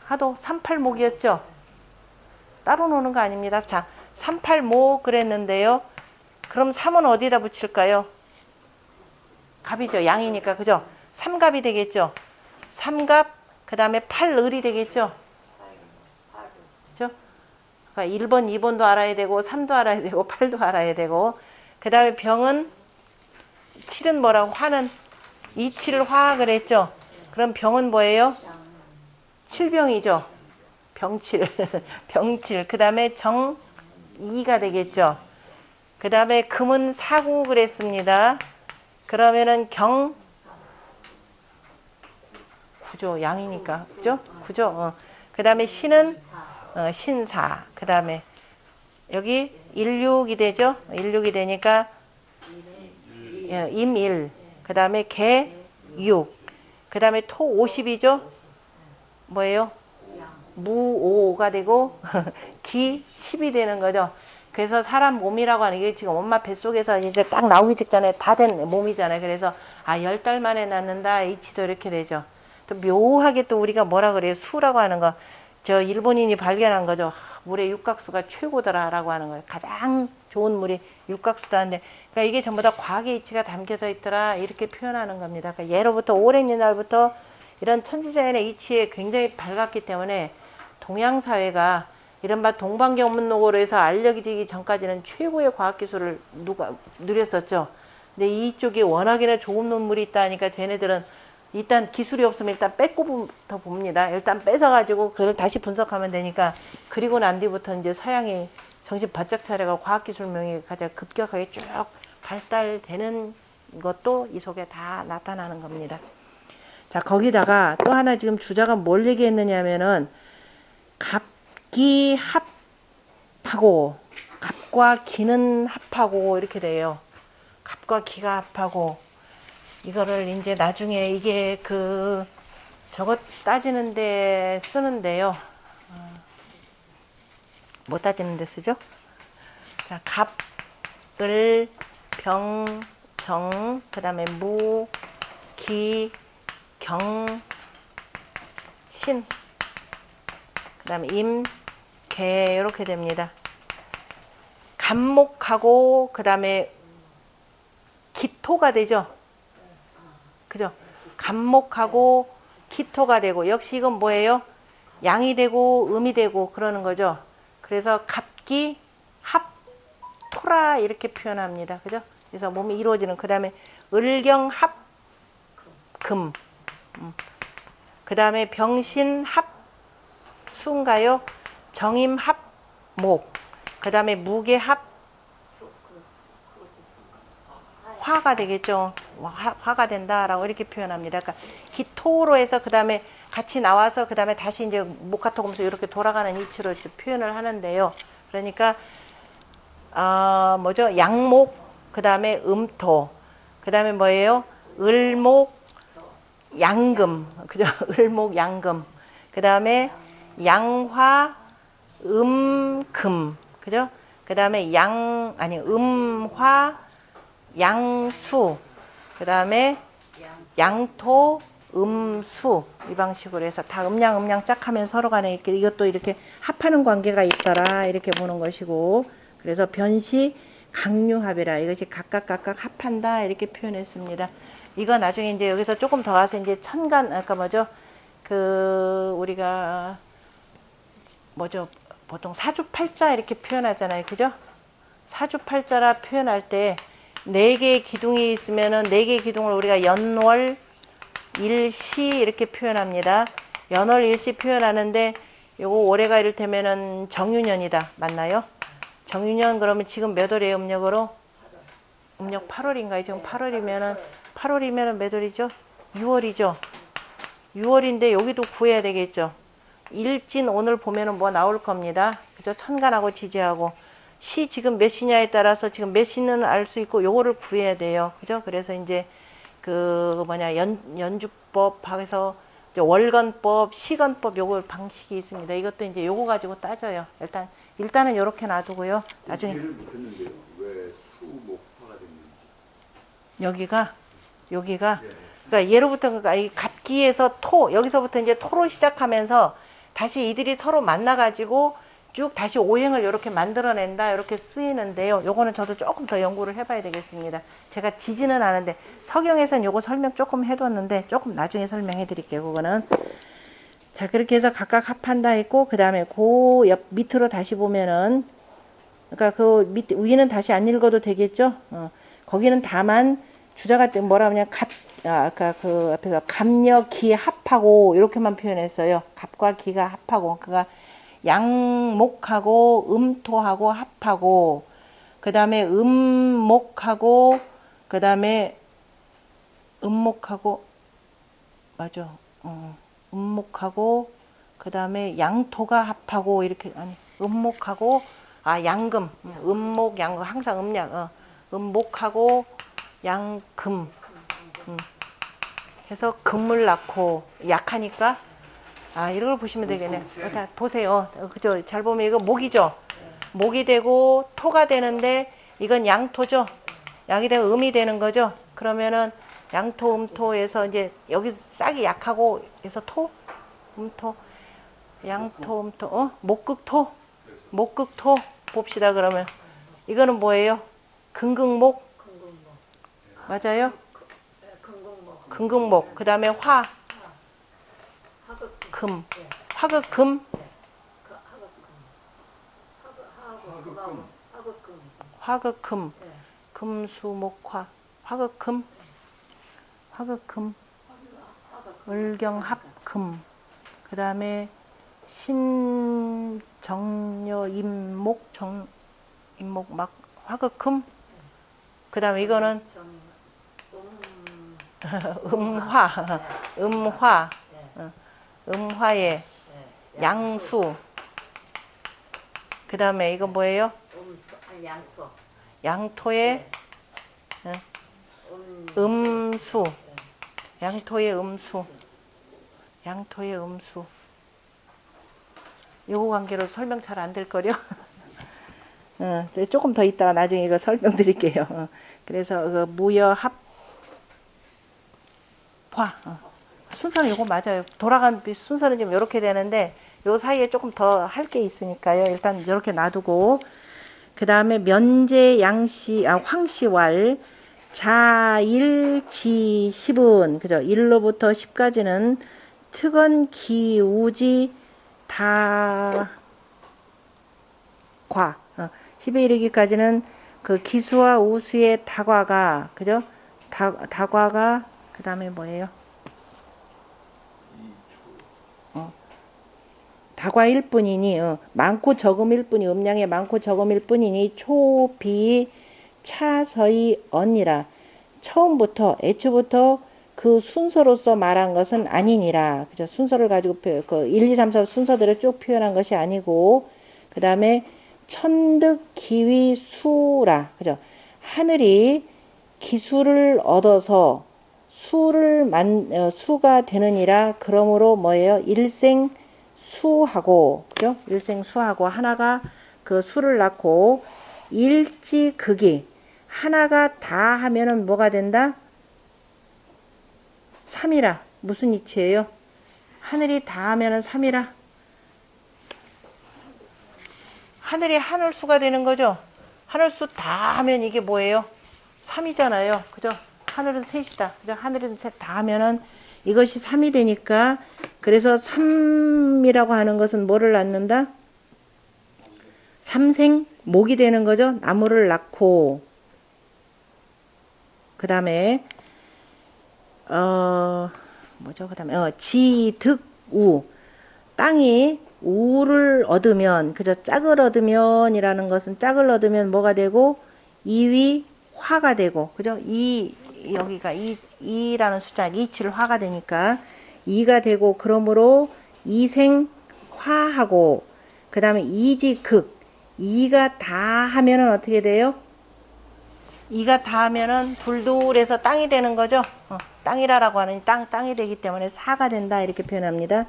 하도 38목이었죠? 따로 노는 거 아닙니다. 자, 38목 그랬는데요. 그럼 3은 어디다 붙일까요? 갑이죠. 양이니까. 그죠? 3갑이 되겠죠? 3갑, 그 다음에 8을이 되겠죠? 그죠? 그러니까 1번, 2번도 알아야 되고, 3도 알아야 되고, 8도 알아야 되고, 그 다음에 병은, 7은 뭐라고? 화는 27을 화 그랬죠? 그럼 병은 뭐예요? 7병이죠? 병칠. 병칠. 그 다음에 정 2가 되겠죠? 그 다음에 금은 4구 그랬습니다. 그러면은 경 9죠. 양이니까. 그죠? 9죠? 그 다음에 신은 신사. 그 다음에 여기 16이 되죠? 16이 되니까 임1. 그 다음에 개 6. 그 다음에 토 50이죠? 뭐예요? 무 5가 되고 기 10이 되는 거죠. 그래서 사람 몸이라고 하는 게 지금 엄마 뱃속에서 이제 딱 나오기 직전에 다 된 몸이잖아요. 그래서 10달 만에 낳는다. H도 이렇게 되죠. 또 묘하게 또 우리가 뭐라 그래요? 수라고 하는 거. 저 일본인이 발견한 거죠. 물의 육각수가 최고더라라고 하는 거예요. 가장 좋은 물이 육각수다 하는데 그러니까 이게 전부 다 과학의 이치가 담겨져 있더라. 이렇게 표현하는 겁니다. 그러니까 예로부터 오랜 옛날부터 이런 천지자연의 이치에 굉장히 밝았기 때문에 동양 사회가 이른바 동방견문록으로 해서 알려지기 전까지는 최고의 과학기술을 누렸었죠. 근데 이쪽에 워낙이나 좋은 논물이 있다니까 쟤네들은 일단 기술이 없으면 일단 뺏고부터 봅니다. 일단 뺏어가지고 그걸 다시 분석하면 되니까 그리고 난 뒤부터 이제 서양이 정신 바짝 차려가 과학기술 명이 가장 급격하게 쭉 발달되는 것도 이 속에 다 나타나는 겁니다. 자, 거기다가 또 하나 지금 주자가 뭘 얘기했느냐 하면은 갑기 합하고 갑과 기는 합하고 이렇게 돼요. 갑과 기가 합하고 이거를 이제 나중에 이게 저것 따지는데 쓰는데요. 뭐 따지는데 쓰죠? 자, 갑, 을, 병, 정, 그 다음에 무, 기, 경, 신, 그 다음에 임, 개 이렇게 됩니다. 갑목하고 그 다음에 기토가 되죠. 그죠? 갑목하고 기토가 되고 역시 이건 뭐예요? 양이 되고 음이 되고 그러는 거죠. 그래서 갑기 합토라 이렇게 표현합니다. 그죠? 그래서 몸이 이루어지는 그 다음에 을경 합금 그 다음에 병신 합수인가요? 정임 합목 그 다음에 무게 합 화가 되겠죠. 화가 된다라고 이렇게 표현합니다. 그러니까 기토로 해서 그 다음에 같이 나와서 그 다음에 다시 이제 목화토금수 이렇게 돌아가는 이치로 표현을 하는데요. 그러니까 뭐죠? 양목, 그 다음에 음토, 그 다음에 뭐예요? 을목, 양금, 그죠? 을목, 양금, 그 다음에 양화, 음금, 그죠? 그 다음에 음화, 양수, 그 다음에 양토, 음수, 이 방식으로 해서 다 음양 짝 하면 서로 간에 이렇게 이것도 이렇게 합하는 관계가 있더라 이렇게 보는 것이고, 그래서 변시 강류합이라 이것이 각각 합한다 이렇게 표현했습니다. 이거 나중에 이제 여기서 조금 더 와서 이제 천간 아까 뭐죠? 그 우리가 뭐죠? 보통 사주팔자 이렇게 표현하잖아요. 그죠? 사주팔자라 표현할 때 네 개의 기둥이 있으면은 네 개의 기둥을 우리가 연월 일시 이렇게 표현합니다. 연월 일시 표현하는데 요거 올해가 이를테면은 정유년이다. 맞나요? 정유년 그러면 지금 몇 월이에요? 음력으로? 음력 8월인가요? 지금 8월이면은 몇 월이죠? 6월이죠. 6월인데 여기도 구해야 되겠죠. 일진 오늘 보면은 뭐 나올 겁니다. 그죠? 천간하고 지지하고 시 지금 몇 시냐에 따라서 지금 몇 시는 알 수 있고 요거를 구해야 돼요. 그죠? 그래서 이제 그 뭐냐 연주법 하에서 월건법, 시건법 요거 방식이 있습니다. 이것도 이제 요거 가지고 따져요. 일단은 요렇게 놔두고요. 나중에 이해를 못했는데요. 왜 수목화가 됐는지. 여기가 네. 그러니까 예로부터 그러니까 이 갑기에서 토 여기서부터 이제 토로 시작하면서 다시 이들이 서로 만나 가지고 쭉 다시 오행을 이렇게 만들어낸다 이렇게 쓰이는데요. 요거는 저도 조금 더 연구를 해봐야 되겠습니다. 제가 지지는 않은데 서경에서는 요거 설명 조금 해뒀는데 조금 나중에 설명해 드릴게요. 그거는 자 그렇게 해서 각각 합한다 했고 그 다음에 그 옆 밑으로 다시 보면은 그러니까 그 밑 위는 다시 안 읽어도 되겠죠. 거기는 다만 주자가 뭐라 하냐 아까 그 앞에서 갑력 기 합하고 이렇게만 표현했어요. 갑과 기가 합하고 그가 양목하고 음토하고 합하고 그 다음에 음목하고 그 다음에 음목하고 맞아 음목하고 그 다음에 양토가 합하고 이렇게 아니 음목하고 양금 음목 양금 항상 음양 음목하고 양금 해서 금을 낳고 약하니까 이런 걸 보시면 되겠네요. 자, 보세요. 그죠? 잘 보면 이거 목이죠? 목이 되고 토가 되는데 이건 양토죠? 양이 되고 음이 되는 거죠? 그러면은 양토, 음토에서 이제 여기 싹이 약하고 해서 토, 음토, 양토, 음토, 목극토? 목극토 봅시다, 그러면. 이거는 뭐예요? 금극목? 맞아요? 금극목. 그 다음에 금. 화극금. 화극금. 금수목화. 화극금. 을경합금. 그 다음에 신정여 임목 임목 막 화극금. 그 다음에 이거는 음화의 양수. 그 다음에 이거 뭐예요? 양토의 음수. 양토의 음수. 요거 관계로 설명 잘 안 될 거려. 조금 더 있다가 나중에 이거 설명드릴게요. 그래서 그 무여합화. 순서는 요거 맞아요. 돌아간 순서는 지금 이렇게 되는데 요 사이에 조금 더 할 게 있으니까요. 일단 이렇게 놔두고 그 다음에 면제 양시 황시왈 자일지 10은 그죠? 1로부터 10까지는 특언 기우지 다과 10에 이르기까지는 그 기수와 우수의 다과가 그죠? 다과가 그 다음에 뭐예요? 다과일 뿐이니 많고 적음일 뿐이 음량의 많고 적음일 뿐이니 초비 차서의 언이라 처음부터 애초부터 그 순서로서 말한 것은 아니니라. 그죠? 순서를 가지고 그 1, 2, 3, 4 순서대로 쭉 표현한 것이 아니고 그 다음에 천득 기위 수라. 그죠? 하늘이 기수를 얻어서 수가 되느니라. 그러므로 뭐예요? 일생 수하고 그죠? 일생 수하고 하나가 그 수를 낳고 일지극이 하나가 다 하면은 뭐가 된다? 3이라. 무슨 이치예요? 하늘이 다 하면은 3이라. 하늘이 하늘수가 되는 거죠. 하늘수 다 하면 이게 뭐예요? 3이잖아요. 그죠? 하늘은 셋이다. 그죠? 하늘은 셋 다 하면은 이것이 3이 되니까 그래서 3이라고 하는 것은 뭐를 낳는다? 삼생 목이 되는 거죠. 나무를 낳고 그 다음에 뭐죠? 그 다음에 지득우 땅이 우를 얻으면 그죠? 짝을 얻으면 이라는 것은 짝을 얻으면 뭐가 되고 이위 화가 되고 그죠? 여기가 이라는 숫자 이치를 화가 되니까 이가 되고 그러므로 이생 화하고 그 다음에 이지극 이가 다 하면은 어떻게 돼요? 이가 다 하면은 둘둘해서 땅이 되는 거죠. 땅이라고 하는 땅이 되기 때문에 사가 된다 이렇게 표현합니다.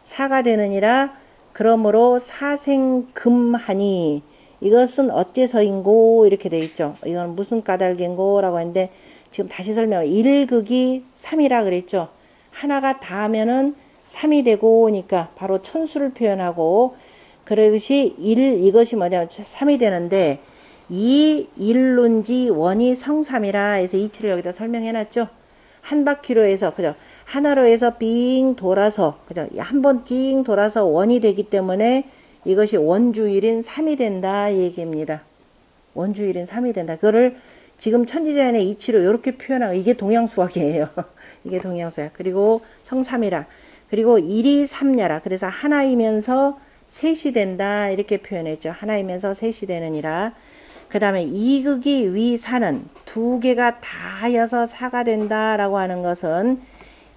사가 되느니라. 그러므로 사생금하니 이것은 어째서인고 이렇게 돼 있죠. 이건 무슨 까닭인고 라고 했는데 지금 다시 설명. 1극이 3이라 그랬죠. 하나가 다 하면은 3이 되고 오니까 바로 천수를 표현하고 그것이 이것이 뭐냐면 3이 되는데 이 일론지 원이 성삼이라 해서 이치를 여기다 설명해 놨죠. 한 바퀴로 해서 그죠? 하나로 해서 삥 돌아서 그죠? 한 번 삥 돌아서 원이 되기 때문에 이것이 원주일인 3이 된다 이 얘기입니다. 원주일인 3이 된다. 그거를 지금 천지자연의 이치로 이렇게 표현하고 이게 동양수학이에요. 이게 동양수학. 그리고 성삼이라. 그리고 일이 삼냐라. 그래서 하나이면서 셋이 된다 이렇게 표현했죠. 하나이면서 셋이 되느니라. 그 다음에 이극이 위사는 두 개가 다 하여서 사가 된다라고 하는 것은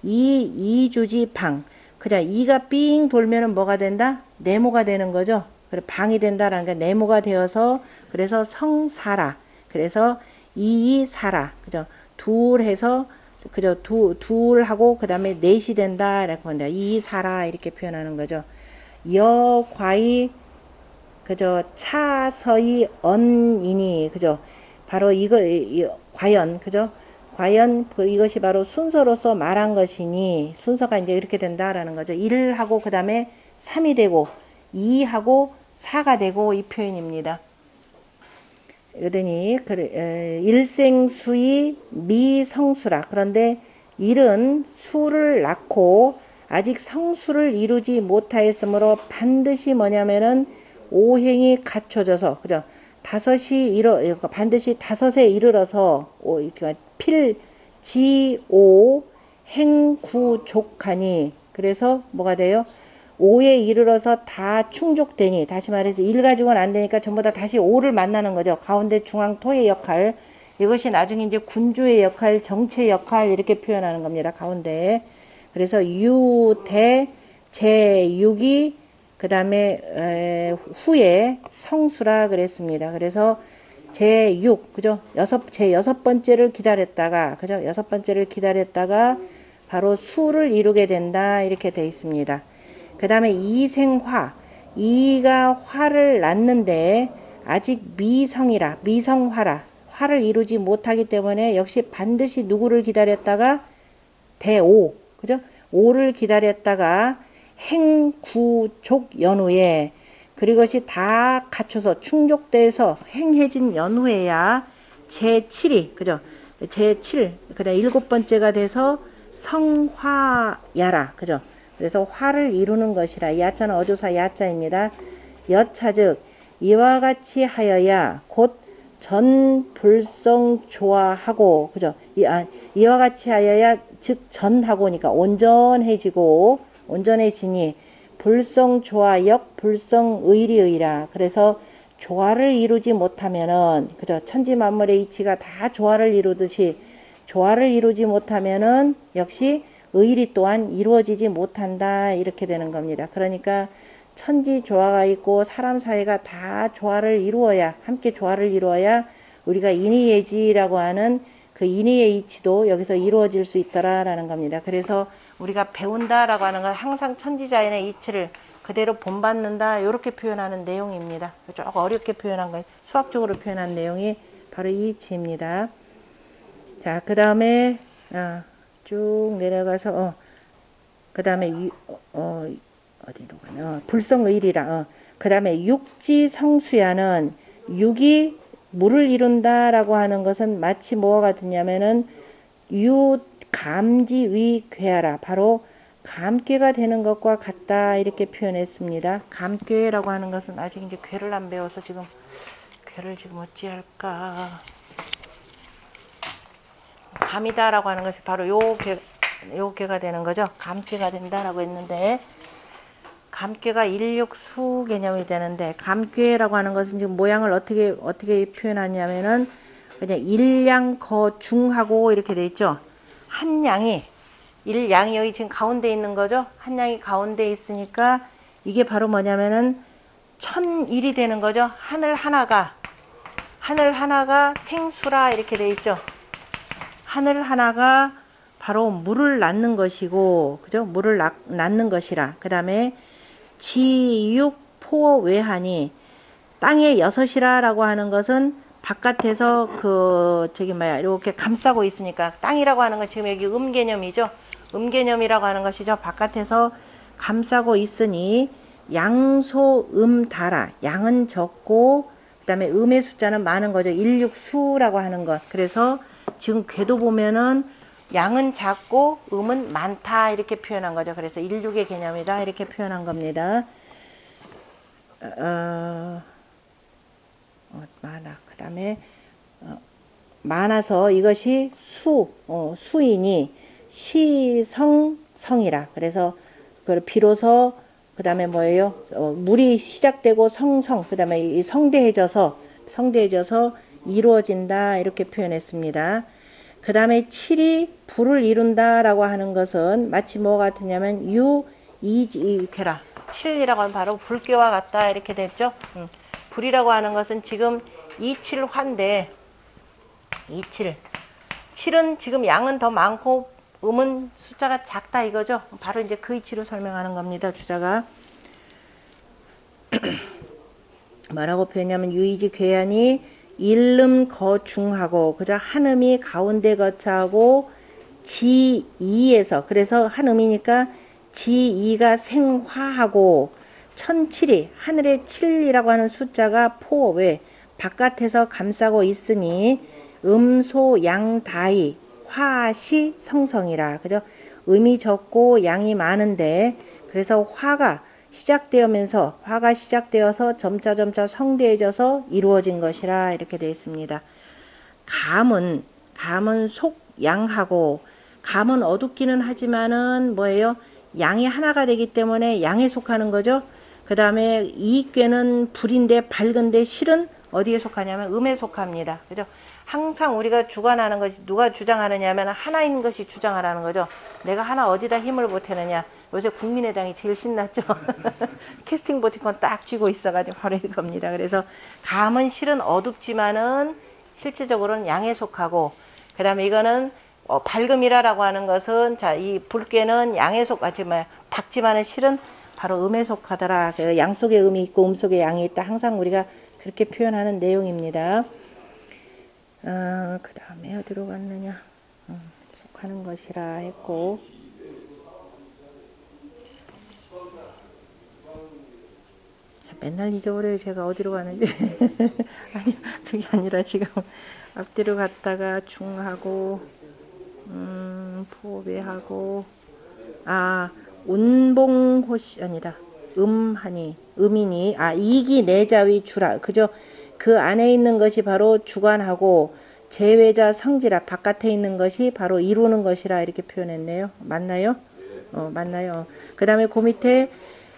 이주지 방. 그냥 이가 삥 돌면은 뭐가 된다? 네모가 되는 거죠. 그래 방이 된다라는 게 네모가 되어서 그래서 성사라. 그래서 이사라. 그죠? 둘 해서 그죠? 둘 하고 그다음에 넷이 된다라고 한다. 이사라 이렇게 표현하는 거죠. 여과이 그죠? 차서이 언이니 그죠? 바로 이거 과연 그죠? 과연 이것이 바로 순서로서 말한 것이니 순서가 이제 이렇게 된다라는 거죠. 1하고 그 다음에 3이 되고 2하고 4가 되고 이 표현입니다. 그러더니 일생수이 미성수라. 그런데 일은 수를 낳고 아직 성수를 이루지 못하였으므로 반드시 뭐냐면은 오행이 갖춰져서 그죠? 반드시 다섯에 이르러서 필지오 행구족하니 그래서 뭐가 돼요? 5에 이르러서 다 충족되니 다시 말해서 1 가지고는 안 되니까 전부 다 다시 5를 만나는 거죠. 가운데 중앙 토의 역할 이것이 나중에 이제 군주의 역할 정체의 역할 이렇게 표현하는 겁니다. 가운데 그래서 유대 제6이 그 다음에 후에 성수라 그랬습니다. 그래서 제6 그죠? 제 여섯 번째를 기다렸다가 그죠? 여섯 번째를 기다렸다가 바로 수를 이루게 된다 이렇게 돼 있습니다. 그 다음에 이생화 이가 화를 낳는데 아직 미성이라 미성화라 화를 이루지 못하기 때문에 역시 반드시 누구를 기다렸다가 대오 그죠? 5를 기다렸다가 행구족 연후에 그리고것이 다 갖춰서 충족돼서 행해진 연후에야 제7이 그죠? 제7 그다음 7번째가 돼서 성화야라 그죠? 그래서 화를 이루는 것이라 야자는 어조사 야자입니다. 여차즉 이와 같이 하여야 곧 전불성 조화하고 그죠? 이와 같이 하여야 즉 전하고니까 온전해지니 불성 조화역 불성 의리의라. 그래서 조화를 이루지 못하면은 그죠? 천지 만물의 이치가 다 조화를 이루듯이 조화를 이루지 못하면은 역시 의리 또한 이루어지지 못한다. 이렇게 되는 겁니다. 그러니까 천지 조화가 있고 사람 사이가 다 조화를 이루어야, 함께 조화를 이루어야 우리가 인의예지라고 하는 그 인의의 이치도 여기서 이루어질 수 있더라라는 겁니다. 그래서 우리가 배운다라고 하는 건 항상 천지자연의 이치를 그대로 본받는다, 이렇게 표현하는 내용입니다. 조금 어렵게 표현한 거, 수학적으로 표현한 내용이 바로 이 이치입니다. 자, 그 다음에 쭉 내려가서 그 다음에 어디로 가냐? 불성의리라. 그 다음에 육지성수야는 육이 물을 이룬다라고 하는 것은 마치 뭐와 같으냐면은 감지위괴하라. 바로 감괴가 되는 것과 같다. 이렇게 표현했습니다. 감괴라고 하는 것은 아직 이제 괴를 안 배워서 지금 괴를 지금 어찌할까. 감이다라고 하는 것이 바로 요 괴가 되는 거죠. 감괴가 된다라고 했는데, 감괴가 일육수 개념이 되는데, 감괴라고 하는 것은 지금 모양을 어떻게 표현하냐면은 그냥 일양거중하고 이렇게 돼 있죠. 한 양이 일양이 여기 지금 가운데 있는 거죠. 한 양이 가운데 있으니까 이게 바로 뭐냐면은 천일이 되는 거죠. 하늘 하나가 생수라 이렇게 돼 있죠. 하늘 하나가 바로 물을 낳는 것이고, 그죠? 물을 낳는 것이라. 그 다음에 지육포외하니, 땅의 여섯이라라고 하는 것은 바깥에서 이렇게 감싸고 있으니까, 땅이라고 하는 건 지금 여기 음개념이죠. 음개념이라고 하는 것이죠. 바깥에서 감싸고 있으니 양소음다라. 양은 적고 그 다음에 음의 숫자는 많은 거죠. 일육수라고 하는 것. 그래서 지금 궤도 보면은 양은 작고 음은 많다 이렇게 표현한 거죠. 그래서 일육의 개념이다 이렇게 표현한 겁니다. 많아. 그 다음에 많아서 이것이 수이니 시성성이라. 그래서 비로소 그 다음에 뭐예요? 물이 시작되고 성성, 그 다음에 성대해져서 이루어진다 이렇게 표현했습니다. 그 다음에 7이 불을 이룬다라고 하는 것은 마치 뭐 같으냐면 유이지괴라. 7이라고 하면 바로 불교와 같다 이렇게 됐죠. 불이라고 하는 것은 지금 27화인데 7은 지금 양은 더 많고 음은 숫자가 작다 이거죠. 바로 이제 그 이치로 설명하는 겁니다. 주자가 뭐라고 표현하면 유이지 괴한이 일름 거중하고, 그죠? 한음이 가운데 거차하고 지이에서, 그래서 한음이니까 지이가 생화하고, 천칠이 하늘의 7이라고 하는 숫자가 포외 바깥에서 감싸고 있으니 음소양다이 화시 성성이라. 그죠? 음이 적고 양이 많은데, 그래서 화가 시작되어서 점차 성대해져서 이루어진 것이라 이렇게 되어 있습니다. 감은 속양하고, 감은 어둡기는 하지만은 뭐예요? 양이 하나가 되기 때문에 양에 속하는 거죠. 그 다음에 이익괴는 불인데 밝은데 실은 어디에 속하냐면 음에 속합니다. 그죠? 항상 우리가 주관하는 것이 누가 주장하느냐 하면 하나인 것이 주장하라는 거죠. 내가 하나 어디다 힘을 보태느냐. 요새 국민의당이 제일 신났죠. 캐스팅 보티콘 딱 쥐고 있어가지고 바로 이겁니다. 그래서 감은 실은 어둡지만은 실질적으로는 양에 속하고, 그 다음에 이거는 밝음이라고 하는 것은, 자, 이 불괴는 양에 속하지만 밝지만은 실은 바로 음에 속하더라. 양 속에 음이 있고 음 속에 양이 있다. 항상 우리가 그렇게 표현하는 내용입니다. 그 다음에 어디로 갔느냐. 속하는 것이라 했고, 맨날 잊어버려요. 제가 어디로 가는데. 아니, 그게 아니라 지금 앞뒤로 갔다가 중하고, 포배하고, 운봉호시, 아니다. 음이니, 이기 내자위 주라. 그죠? 그 안에 있는 것이 바로 주관하고, 제외자 성지라. 바깥에 있는 것이 바로 이루는 것이라 이렇게 표현했네요. 맞나요? 맞나요? 그 다음에 그 밑에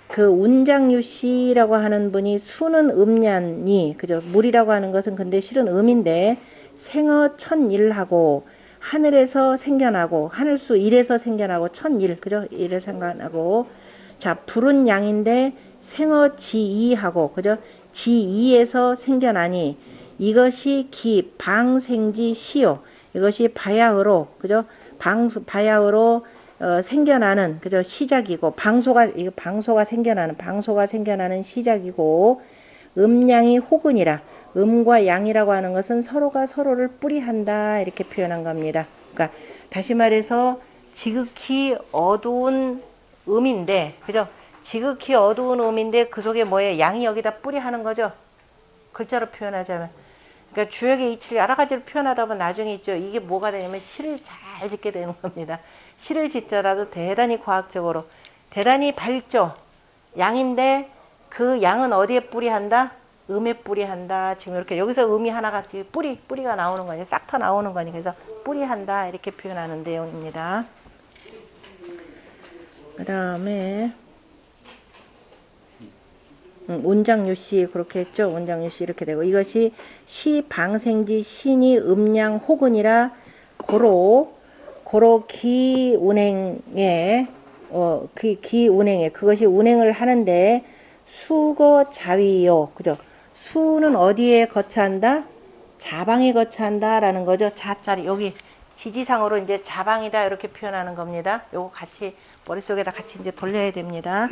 그 운장유씨라고 하는 분이 수는 음년이, 그죠? 물이라고 하는 것은 근데 실은 음인데 생어 천일하고 하늘에서 생겨나고 하늘수 1에서 생겨나고 천일 그죠? 1에 생겨나고 자 불은 양인데 생어 지이하고 그죠? 지이에서 생겨나니 이것이 기 방생지 시요 이것이 바야흐로 그죠? 바야흐로 생겨나는 그죠? 시작이고 방소가 생겨나는 시작이고 음양이 혹은이라 음과 양이라고 하는 것은 서로가 서로를 뿌리한다 이렇게 표현한 겁니다. 그러니까 다시 말해서 지극히 어두운 음인데 그죠? 지극히 어두운 음인데 그 속에 뭐예요? 양이 여기다 뿌리하는 거죠. 글자로 표현하자면 그러니까 주역의 이치를 여러 가지로 표현하다 보면 나중에 있죠. 이게 뭐가 되냐면 시를 잘 짓게 되는 겁니다. 시를 짓더라도 대단히 과학적으로 대단히 밝죠. 양인데 그 양은 어디에 뿌리한다? 음에 뿌리한다. 지금 이렇게 여기서 음이 하나가 뿌리가 나오는 거니 싹 다 나오는 거니 그래서 뿌리한다 이렇게 표현하는 내용입니다. 그 다음에 운장유시 그렇게 했죠. 운장유시 이렇게 되고 이것이 시 방생지 신이 음양 혹은이라 고로 기운행에 기운행에 그것이 운행을 하는데 수거 자위요 그죠? 수는 어디에 거처한다? 자방에 거처한다 라는 거죠. 자자리 여기 지지상으로 이제 자방이다 이렇게 표현하는 겁니다. 요거 같이 머릿속에다 같이 이제 돌려야 됩니다.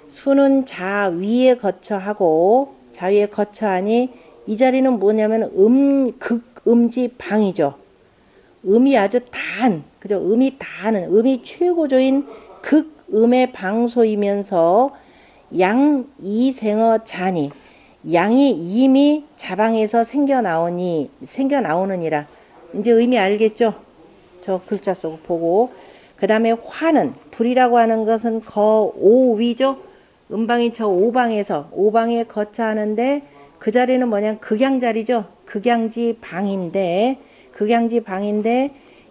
수는 자위에 거처하고 자위에 거처하니 이 자리는 뭐냐면 극음지 방이죠. 음이 아주 그죠? 음이 음이 최고조인 극음의 방소이면서 양이생어 자니 양이 이미 자방에서 생겨나오느니라. 이제 의미 알겠죠? 저 글자 속 보고 그 다음에 화는 불이라고 하는 것은 거오위죠. 음방이 저 오방에 거처하는데 그 자리는 뭐냐 극양자리죠. 극양지 방인데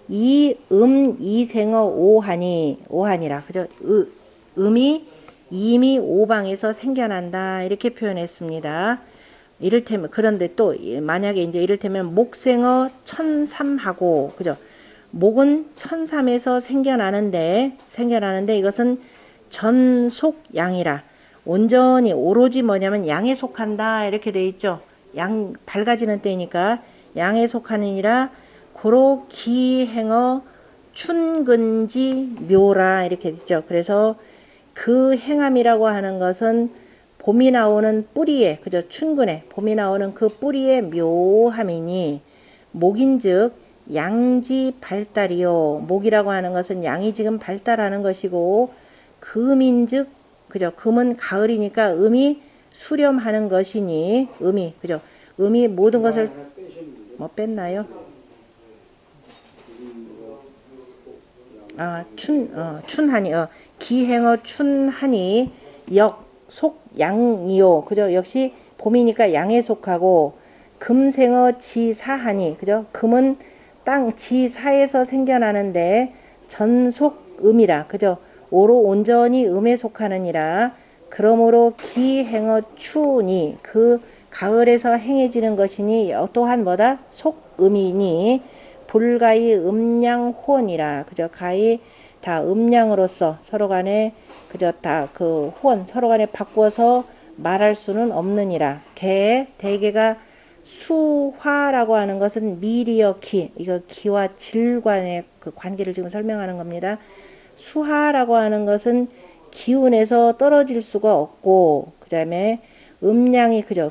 이생어 오하니라 그죠? 음이 이미 오방에서 생겨난다 이렇게 표현했습니다. 이를테면 그런데 또 만약에 이제 이를테면 목생어 천삼하고 그죠? 목은 천삼에서 생겨나는데 이것은 전속양이라 온전히 오로지 뭐냐면 양에 속한다 이렇게 돼 있죠. 양 밝아지는 때니까 양에 속하느니라 고로 기행어 춘근지 묘라 이렇게 됐죠. 그래서 그 행함이라고 하는 것은 봄이 나오는 뿌리에 그죠? 춘근에 봄이 나오는 그 뿌리에 묘함이니 목인즉 양지 발달이요. 목이라고 하는 것은 양이 지금 발달하는 것이고 금인즉 그죠? 금은 가을이니까 음이 수렴하는 것이니 그죠? 음이 모든 것을 뭐 뺐나요? 춘하니 기행어 춘하니 속양이요 그죠? 역시 봄이니까 양에 속하고 금생어 지사하니 그죠? 금은 땅 지사에서 생겨나는데 전속음이라 그죠? 오로 온전히 음에 속하느니라 그러므로 기행어 추니 그 가을에서 행해지는 것이니 또한 뭐다? 속음이니 불가히 음양 호언이라 그죠? 가히 다 음양으로서 서로 간에 그저 다 그 호언 서로 간에 바꿔서 말할 수는 없느니라. 대개가 수화라고 하는 것은 미리어 기 이거 기와 질간의 그 관계를 지금 설명하는 겁니다. 수화라고 하는 것은 기운에서 떨어질 수가 없고 그 다음에 음양이 그죠?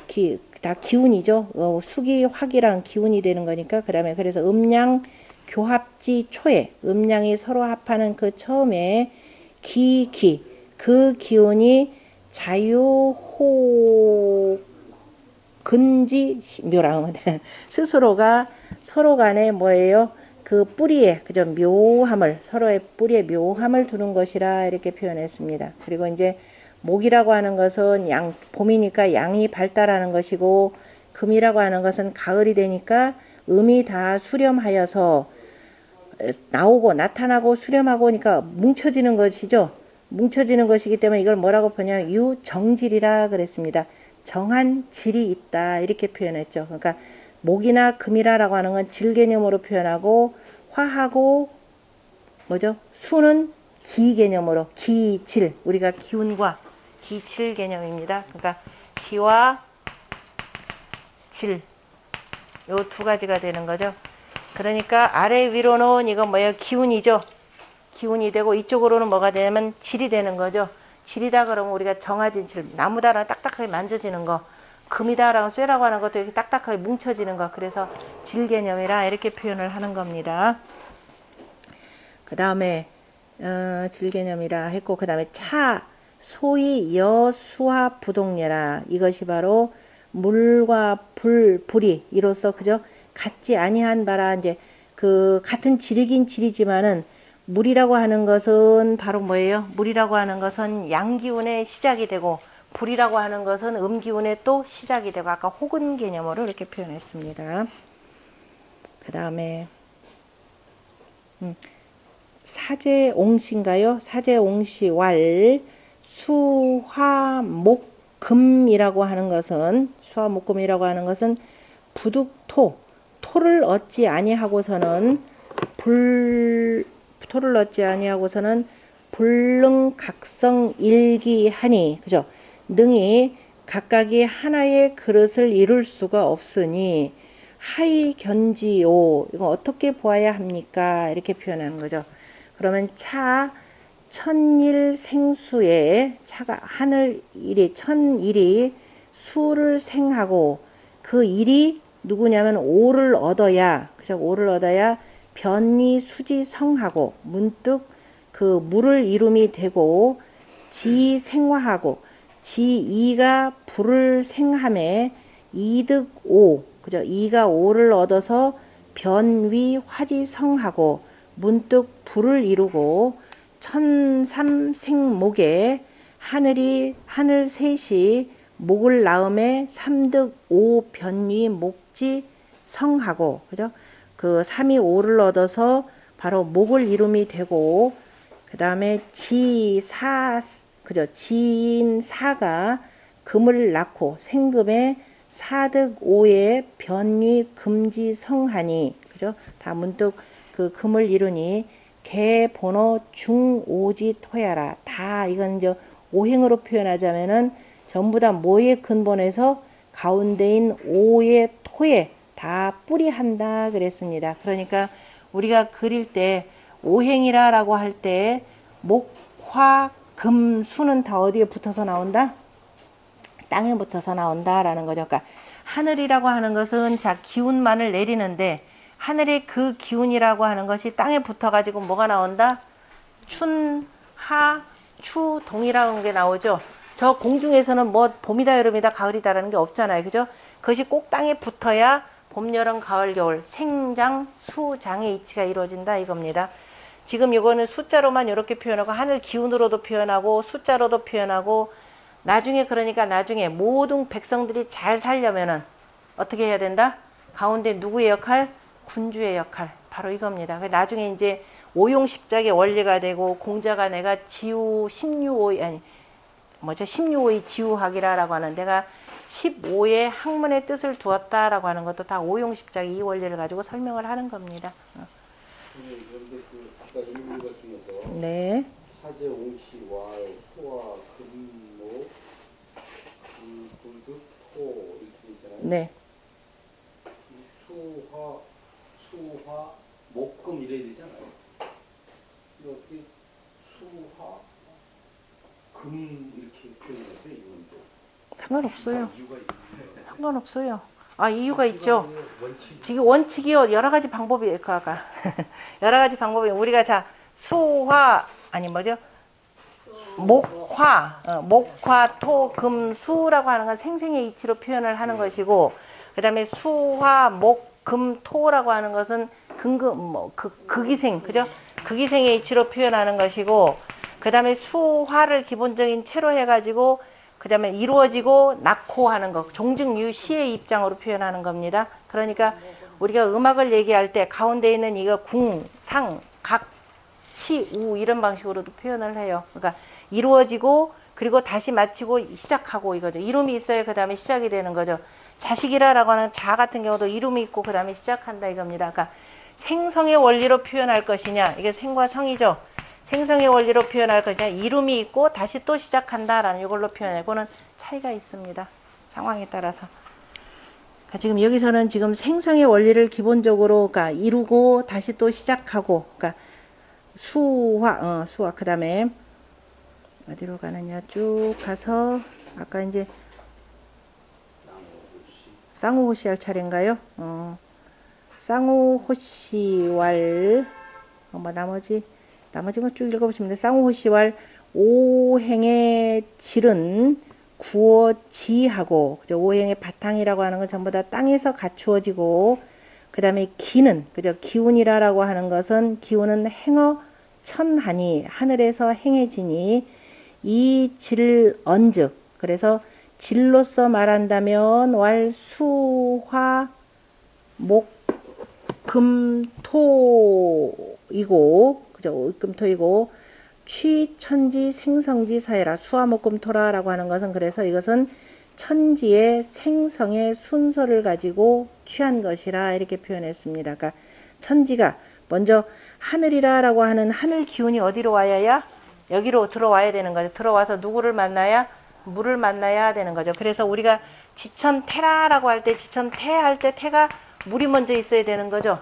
다 기운이죠. 수기 화기랑 기운이 되는 거니까 그 다음에 그래서 음양 교합지 초에 음양이 서로 합하는 그 처음에 그 기운이 자유호 근지 묘랑 스스로가 서로 간에 뭐예요? 그 뿌리에 그죠? 묘함을 서로의 뿌리에 묘함을 두는 것이라 이렇게 표현했습니다. 그리고 이제 목이라고 하는 것은 봄이니까 양이 발달하는 것이고 금이라고 하는 것은 가을이 되니까 음이 다 수렴하여서 나타나고 수렴하고 하니까 뭉쳐지는 것이죠. 뭉쳐지는 것이기 때문에 이걸 뭐라고 표현하냐 유정질이라 그랬습니다. 정한 질이 있다 이렇게 표현했죠. 그러니까 목이나 금이라고 하는 건 질 개념으로 표현하고 화하고 뭐죠? 수는 기 개념으로 기질, 우리가 기운과 기질 개념입니다. 그러니까 기와 질, 요 두 가지가 되는 거죠. 그러니까 아래 위로는 이거 뭐예요? 기운이죠. 기운이 되고 이쪽으로는 뭐가 되냐면 질이 되는 거죠. 질이다 그러면 우리가 정해진 질, 나무다라고 딱딱하게 만져지는 거, 금이다라고 쇠라고 하는 것도 이렇게 딱딱하게 뭉쳐지는 거, 그래서 질 개념이라 이렇게 표현을 하는 겁니다. 그 다음에 질 개념이라 했고, 그 다음에 차, 소위 여수화 부동례라, 이것이 바로 물과 불이 이로써 그죠? 같지 아니한 바라, 이제 그 같은 질이긴 질이지만은 물이라고 하는 것은 바로 뭐예요? 물이라고 하는 것은 양기운의 시작이 되고, 불이라고 하는 것은 음기운의 또 시작이 되고, 아까 혹은 개념으로 이렇게 표현했습니다. 그 다음에 사제옹시인가요? 사제옹시 왈 수화목금이라고 하는 것은, 수화목금이라고 하는 것은 부득토, 토를 얻지 아니하고서는 토를 얻지 아니하고서는 불능각성 일기하니, 그죠? 능히 각각이 하나의 그릇을 이룰 수가 없으니 하이견지요. 이거 어떻게 보아야 합니까? 이렇게 표현하는 거죠. 그러면 차 천일 생수에, 차가 하늘 일이, 천일이 수를 생하고, 그 일이 누구냐면 오를 얻어야, 그죠? 오를 얻어야 변이 수지 성하고, 문득 그 물을 이름이 되고, 지 생화하고, 지이가 불을 생함에 이득 오, 그죠? 이가 오를 얻어서 변위 화지 성하고, 문득 불을 이루고, 천삼생목에 하늘 셋이 목을 낳음에 삼득 오 변위 목지 성하고, 그죠? 그 삼이 오를 얻어서 바로 목을 이름이 되고, 그 다음에 지사, 그죠? 지인 사가 금을 낳고 생금에 사득 오의 변위 금지 성하니, 그죠? 다 문득 그 금을 이루니 개 번호 중오지 토야라. 다 이건 이제 오행으로 표현하자면은 전부 다 모의 근본에서 가운데인 오의 토에 다 뿌리한다 그랬습니다. 그러니까 우리가 그릴 때 오행이라고 할 때 목, 화, 금, 수는 다 어디에 붙어서 나온다? 땅에 붙어서 나온다라는 거죠. 그러니까 하늘이라고 하는 것은 자 기운만을 내리는데, 하늘의 그 기운이라고 하는 것이 땅에 붙어가지고 뭐가 나온다? 춘, 하, 추, 동이라는 게 나오죠. 저 공중에서는 뭐 봄이다, 여름이다, 가을이다라는 게 없잖아요. 그죠? 그것이 꼭 땅에 붙어야 봄, 여름, 가을, 겨울, 생장, 수장의 이치가 이루어진다 이겁니다. 지금 이거는 숫자로만 이렇게 표현하고, 하늘 기운으로도 표현하고, 숫자로도 표현하고, 나중에 그러니까 나중에 모든 백성들이 잘 살려면은 어떻게 해야 된다? 가운데 누구의 역할? 군주의 역할. 바로 이겁니다. 나중에 이제 오용십작의 원리가 되고, 공자가 내가 지우 16호, 아니 뭐죠? 16호의 지우학이라고 하는, 내가 15의 학문의 뜻을 두었다라고 하는 것도 다 오용십작의 이 원리를 가지고 설명을 하는 겁니다. 그런데 그 아까 인물 같은 데서 네. 사제옹시 왈 수화 금목 불득 토 이렇게 있잖아요. 네. 수화 목금 이래야 되잖아요. 이거 어떻게 수화 금 이렇게 표현했어요? 이건 또 상관없어요. 이유가 있나요? 상관없어요. 아, 이유가 있죠. 지금 원칙이요. 여러 가지 방법이 있고, 아까. 여러 가지 방법이, 우리가 자, 수화, 아니 뭐죠? 목화, 토, 금, 수라고 하는 건 생생의 이치로 표현을 하는 것이고, 그 다음에 수화, 목, 금, 토라고 하는 것은 극이생, 그죠? 극이생의 이치로 표현하는 것이고, 그 다음에 수화를 기본적인 채로 해가지고, 그 다음에 이루어지고 낳고 하는 것, 종증유 시의 입장으로 표현하는 겁니다. 그러니까 우리가 음악을 얘기할 때 가운데 있는 이거 궁, 상, 각, 치, 우 이런 방식으로도 표현을 해요. 그러니까 이루어지고 그리고 다시 마치고 시작하고 이거죠. 이름이 있어야 그 다음에 시작이 되는 거죠. 자식이라고 하는 자 같은 경우도 이름이 있고 그 다음에 시작한다 이겁니다. 그러니까 생성의 원리로 표현할 것이냐, 이게 생과 성이죠. 생성의 원리로 표현할 것이냐, 이름이 있고 다시 또 시작한다라는 이걸로 표현해. 그거는 차이가 있습니다. 상황에 따라서. 그러니까 지금 여기서는 지금 생성의 원리를 기본적으로 그러니까 이루고 다시 또 시작하고, 그러니까 수화, 그 다음에 어디로 가느냐 쭉 가서 아까 이제 쌍우호시 할 차례인가요? 쌍우호시왈 뭐 나머지 거 쭉 읽어보시면 돼요. 쌍우호시왈 오행의 질은 구어지하고, 그죠? 오행의 바탕이라고 하는 건 전부 다 땅에서 갖추어지고, 그 다음에 기는, 그죠? 기운이라고 하는 것은 기운은 행어 천하니 하늘에서 행해지니 이 질 언즉, 그래서 질로서 말한다면 왈 수화 목 금 토이고, 그죠? 금토이고 취 천지 생성지 사해라. 수화 목 금 토라라고 하는 것은 그래서 이것은 천지의 생성의 순서를 가지고 취한 것이라 이렇게 표현했습니다. 그러니까 천지가 먼저 하늘이라라고 하는 하늘 기운이 어디로 와야야? 여기로 들어와야 되는 거죠. 들어와서 누구를 만나야? 물을 만나야 되는 거죠. 그래서 우리가 지천태라라고 할 때 지천태 할 때 태가 물이 먼저 있어야 되는 거죠.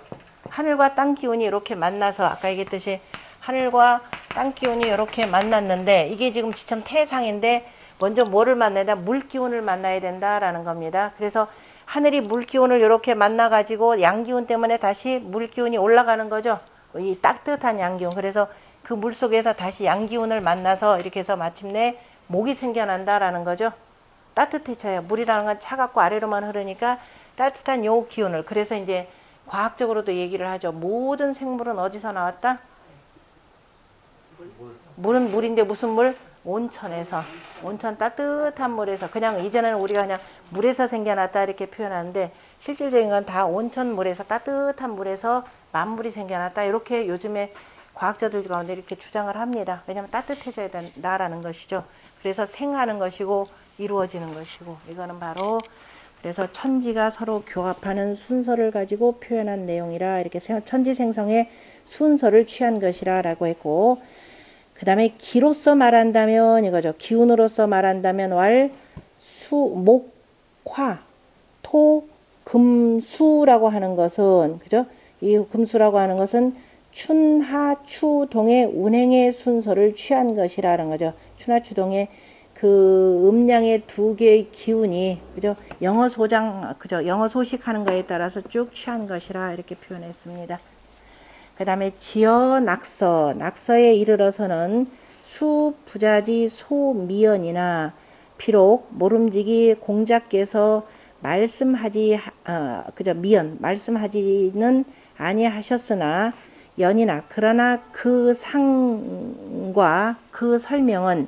하늘과 땅 기운이 이렇게 만나서 아까 얘기했듯이 하늘과 땅 기운이 이렇게 만났는데 이게 지금 지천태상인데 먼저 뭐를 만나야 된다? 물 기운을 만나야 된다라는 겁니다. 그래서 하늘이 물 기운을 이렇게 만나 가지고 양 기운 때문에 다시 물 기운이 올라가는 거죠. 이 따뜻한 양 기운. 그래서 그 물 속에서 다시 양 기운을 만나서 이렇게 해서 마침내 목이 생겨난다라는 거죠. 따뜻해져요. 물이라는 건 차갑고 아래로만 흐르니까 따뜻한 요 기운을. 그래서 이제 과학적으로도 얘기를 하죠. 모든 생물은 어디서 나왔다? 물은 물인데 무슨 물? 온천에서. 온천 따뜻한 물에서. 그냥 이전에는 우리가 그냥 물에서 생겨났다 이렇게 표현하는데 실질적인 건 다 온천 물에서 따뜻한 물에서 만물이 생겨났다. 이렇게 요즘에 과학자들 가운데 이렇게 주장을 합니다. 왜냐하면 따뜻해져야 된다라는 것이죠. 그래서 생하는 것이고 이루어지는 것이고 이거는 바로 그래서 천지가 서로 교합하는 순서를 가지고 표현한 내용이라 이렇게 천지 생성의 순서를 취한 것이라 라고 했고, 그 다음에 기로서 말한다면 이거죠. 기운으로서 말한다면 왈, 수, 목, 화, 토, 금, 수라고 하는 것은 그죠? 이 금수라고 하는 것은 춘하, 추, 동의 운행의 순서를 취한 것이라는 거죠. 춘하, 추동의 그 음양의 두 개의 기운이 그죠? 영어 소장 그죠? 영어 소식하는 거에 따라서 쭉 취한 것이라 이렇게 표현했습니다. 그 다음에 지어 낙서, 낙서에 이르러서는 수, 부자지, 소, 미연이나 비록 모름지기 공자께서 말씀하지 그죠? 미연 말씀하지는 아니하셨으나 연이나 그러나 그 상과 그 설명은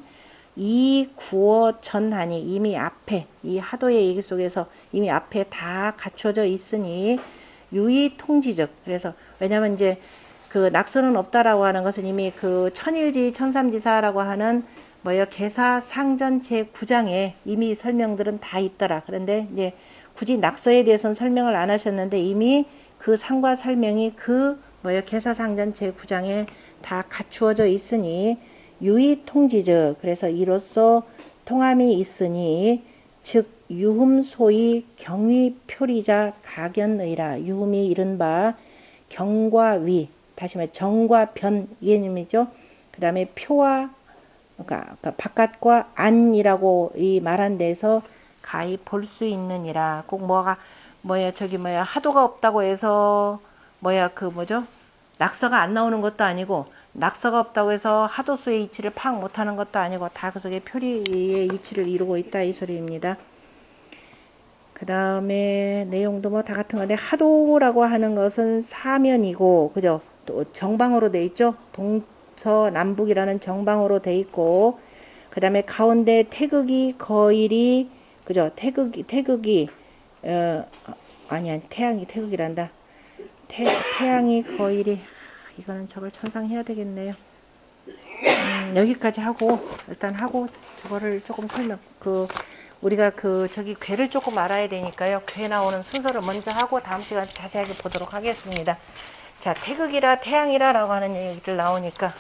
이 구어 전하니 이미 앞에 이 하도의 얘기 속에서 이미 앞에 다 갖춰져 있으니 유의 통지적. 그래서 왜냐면 이제 그 낙서는 없다라고 하는 것은 이미 그 천일지 천삼지사라고 하는 뭐요 개사 상전 제 9장에 이미 설명들은 다 있더라. 그런데 이제 굳이 낙서에 대해서는 설명을 안 하셨는데 이미 그 상과 설명이 그 뭐요 개사상전 제 9장에 다 갖추어져 있으니 유의 통지적. 그래서 이로써 통함이 있으니 즉 유흠 소위 경위 표리자 가견의라. 유흠이 이른바 경과 위, 다시 말해 정과 변 이개념이죠. 그 다음에 표와 그러니까 바깥과 안이라고 이 말한 데서 가히 볼 수 있느니라. 꼭 하도가 없다고 해서 낙서가 안 나오는 것도 아니고 낙서가 없다고 해서 하도수의 이치를 파악 못하는 것도 아니고 다 그 속에 표리의 이치를 이루고 있다 이 소리입니다. 그 다음에 내용도 뭐 다 같은 건데 하도라고 하는 것은 사면이고 그죠? 또 정방으로 돼 있죠. 동서남북이라는 정방으로 돼 있고 그 다음에 가운데 태극이 거일이 그죠? 태극이 태양이 태극이란다. 태양이 거일이 이거는 저걸 천상해야 되겠네요. 여기까지 하고 일단 하고 저거를 조금 우리가 저기 괴를 조금 알아야 되니까요. 괴 나오는 순서를 먼저 하고 다음 시간에 자세하게 보도록 하겠습니다. 자, 태극이라 태양이라라고 하는 얘기들 나오니까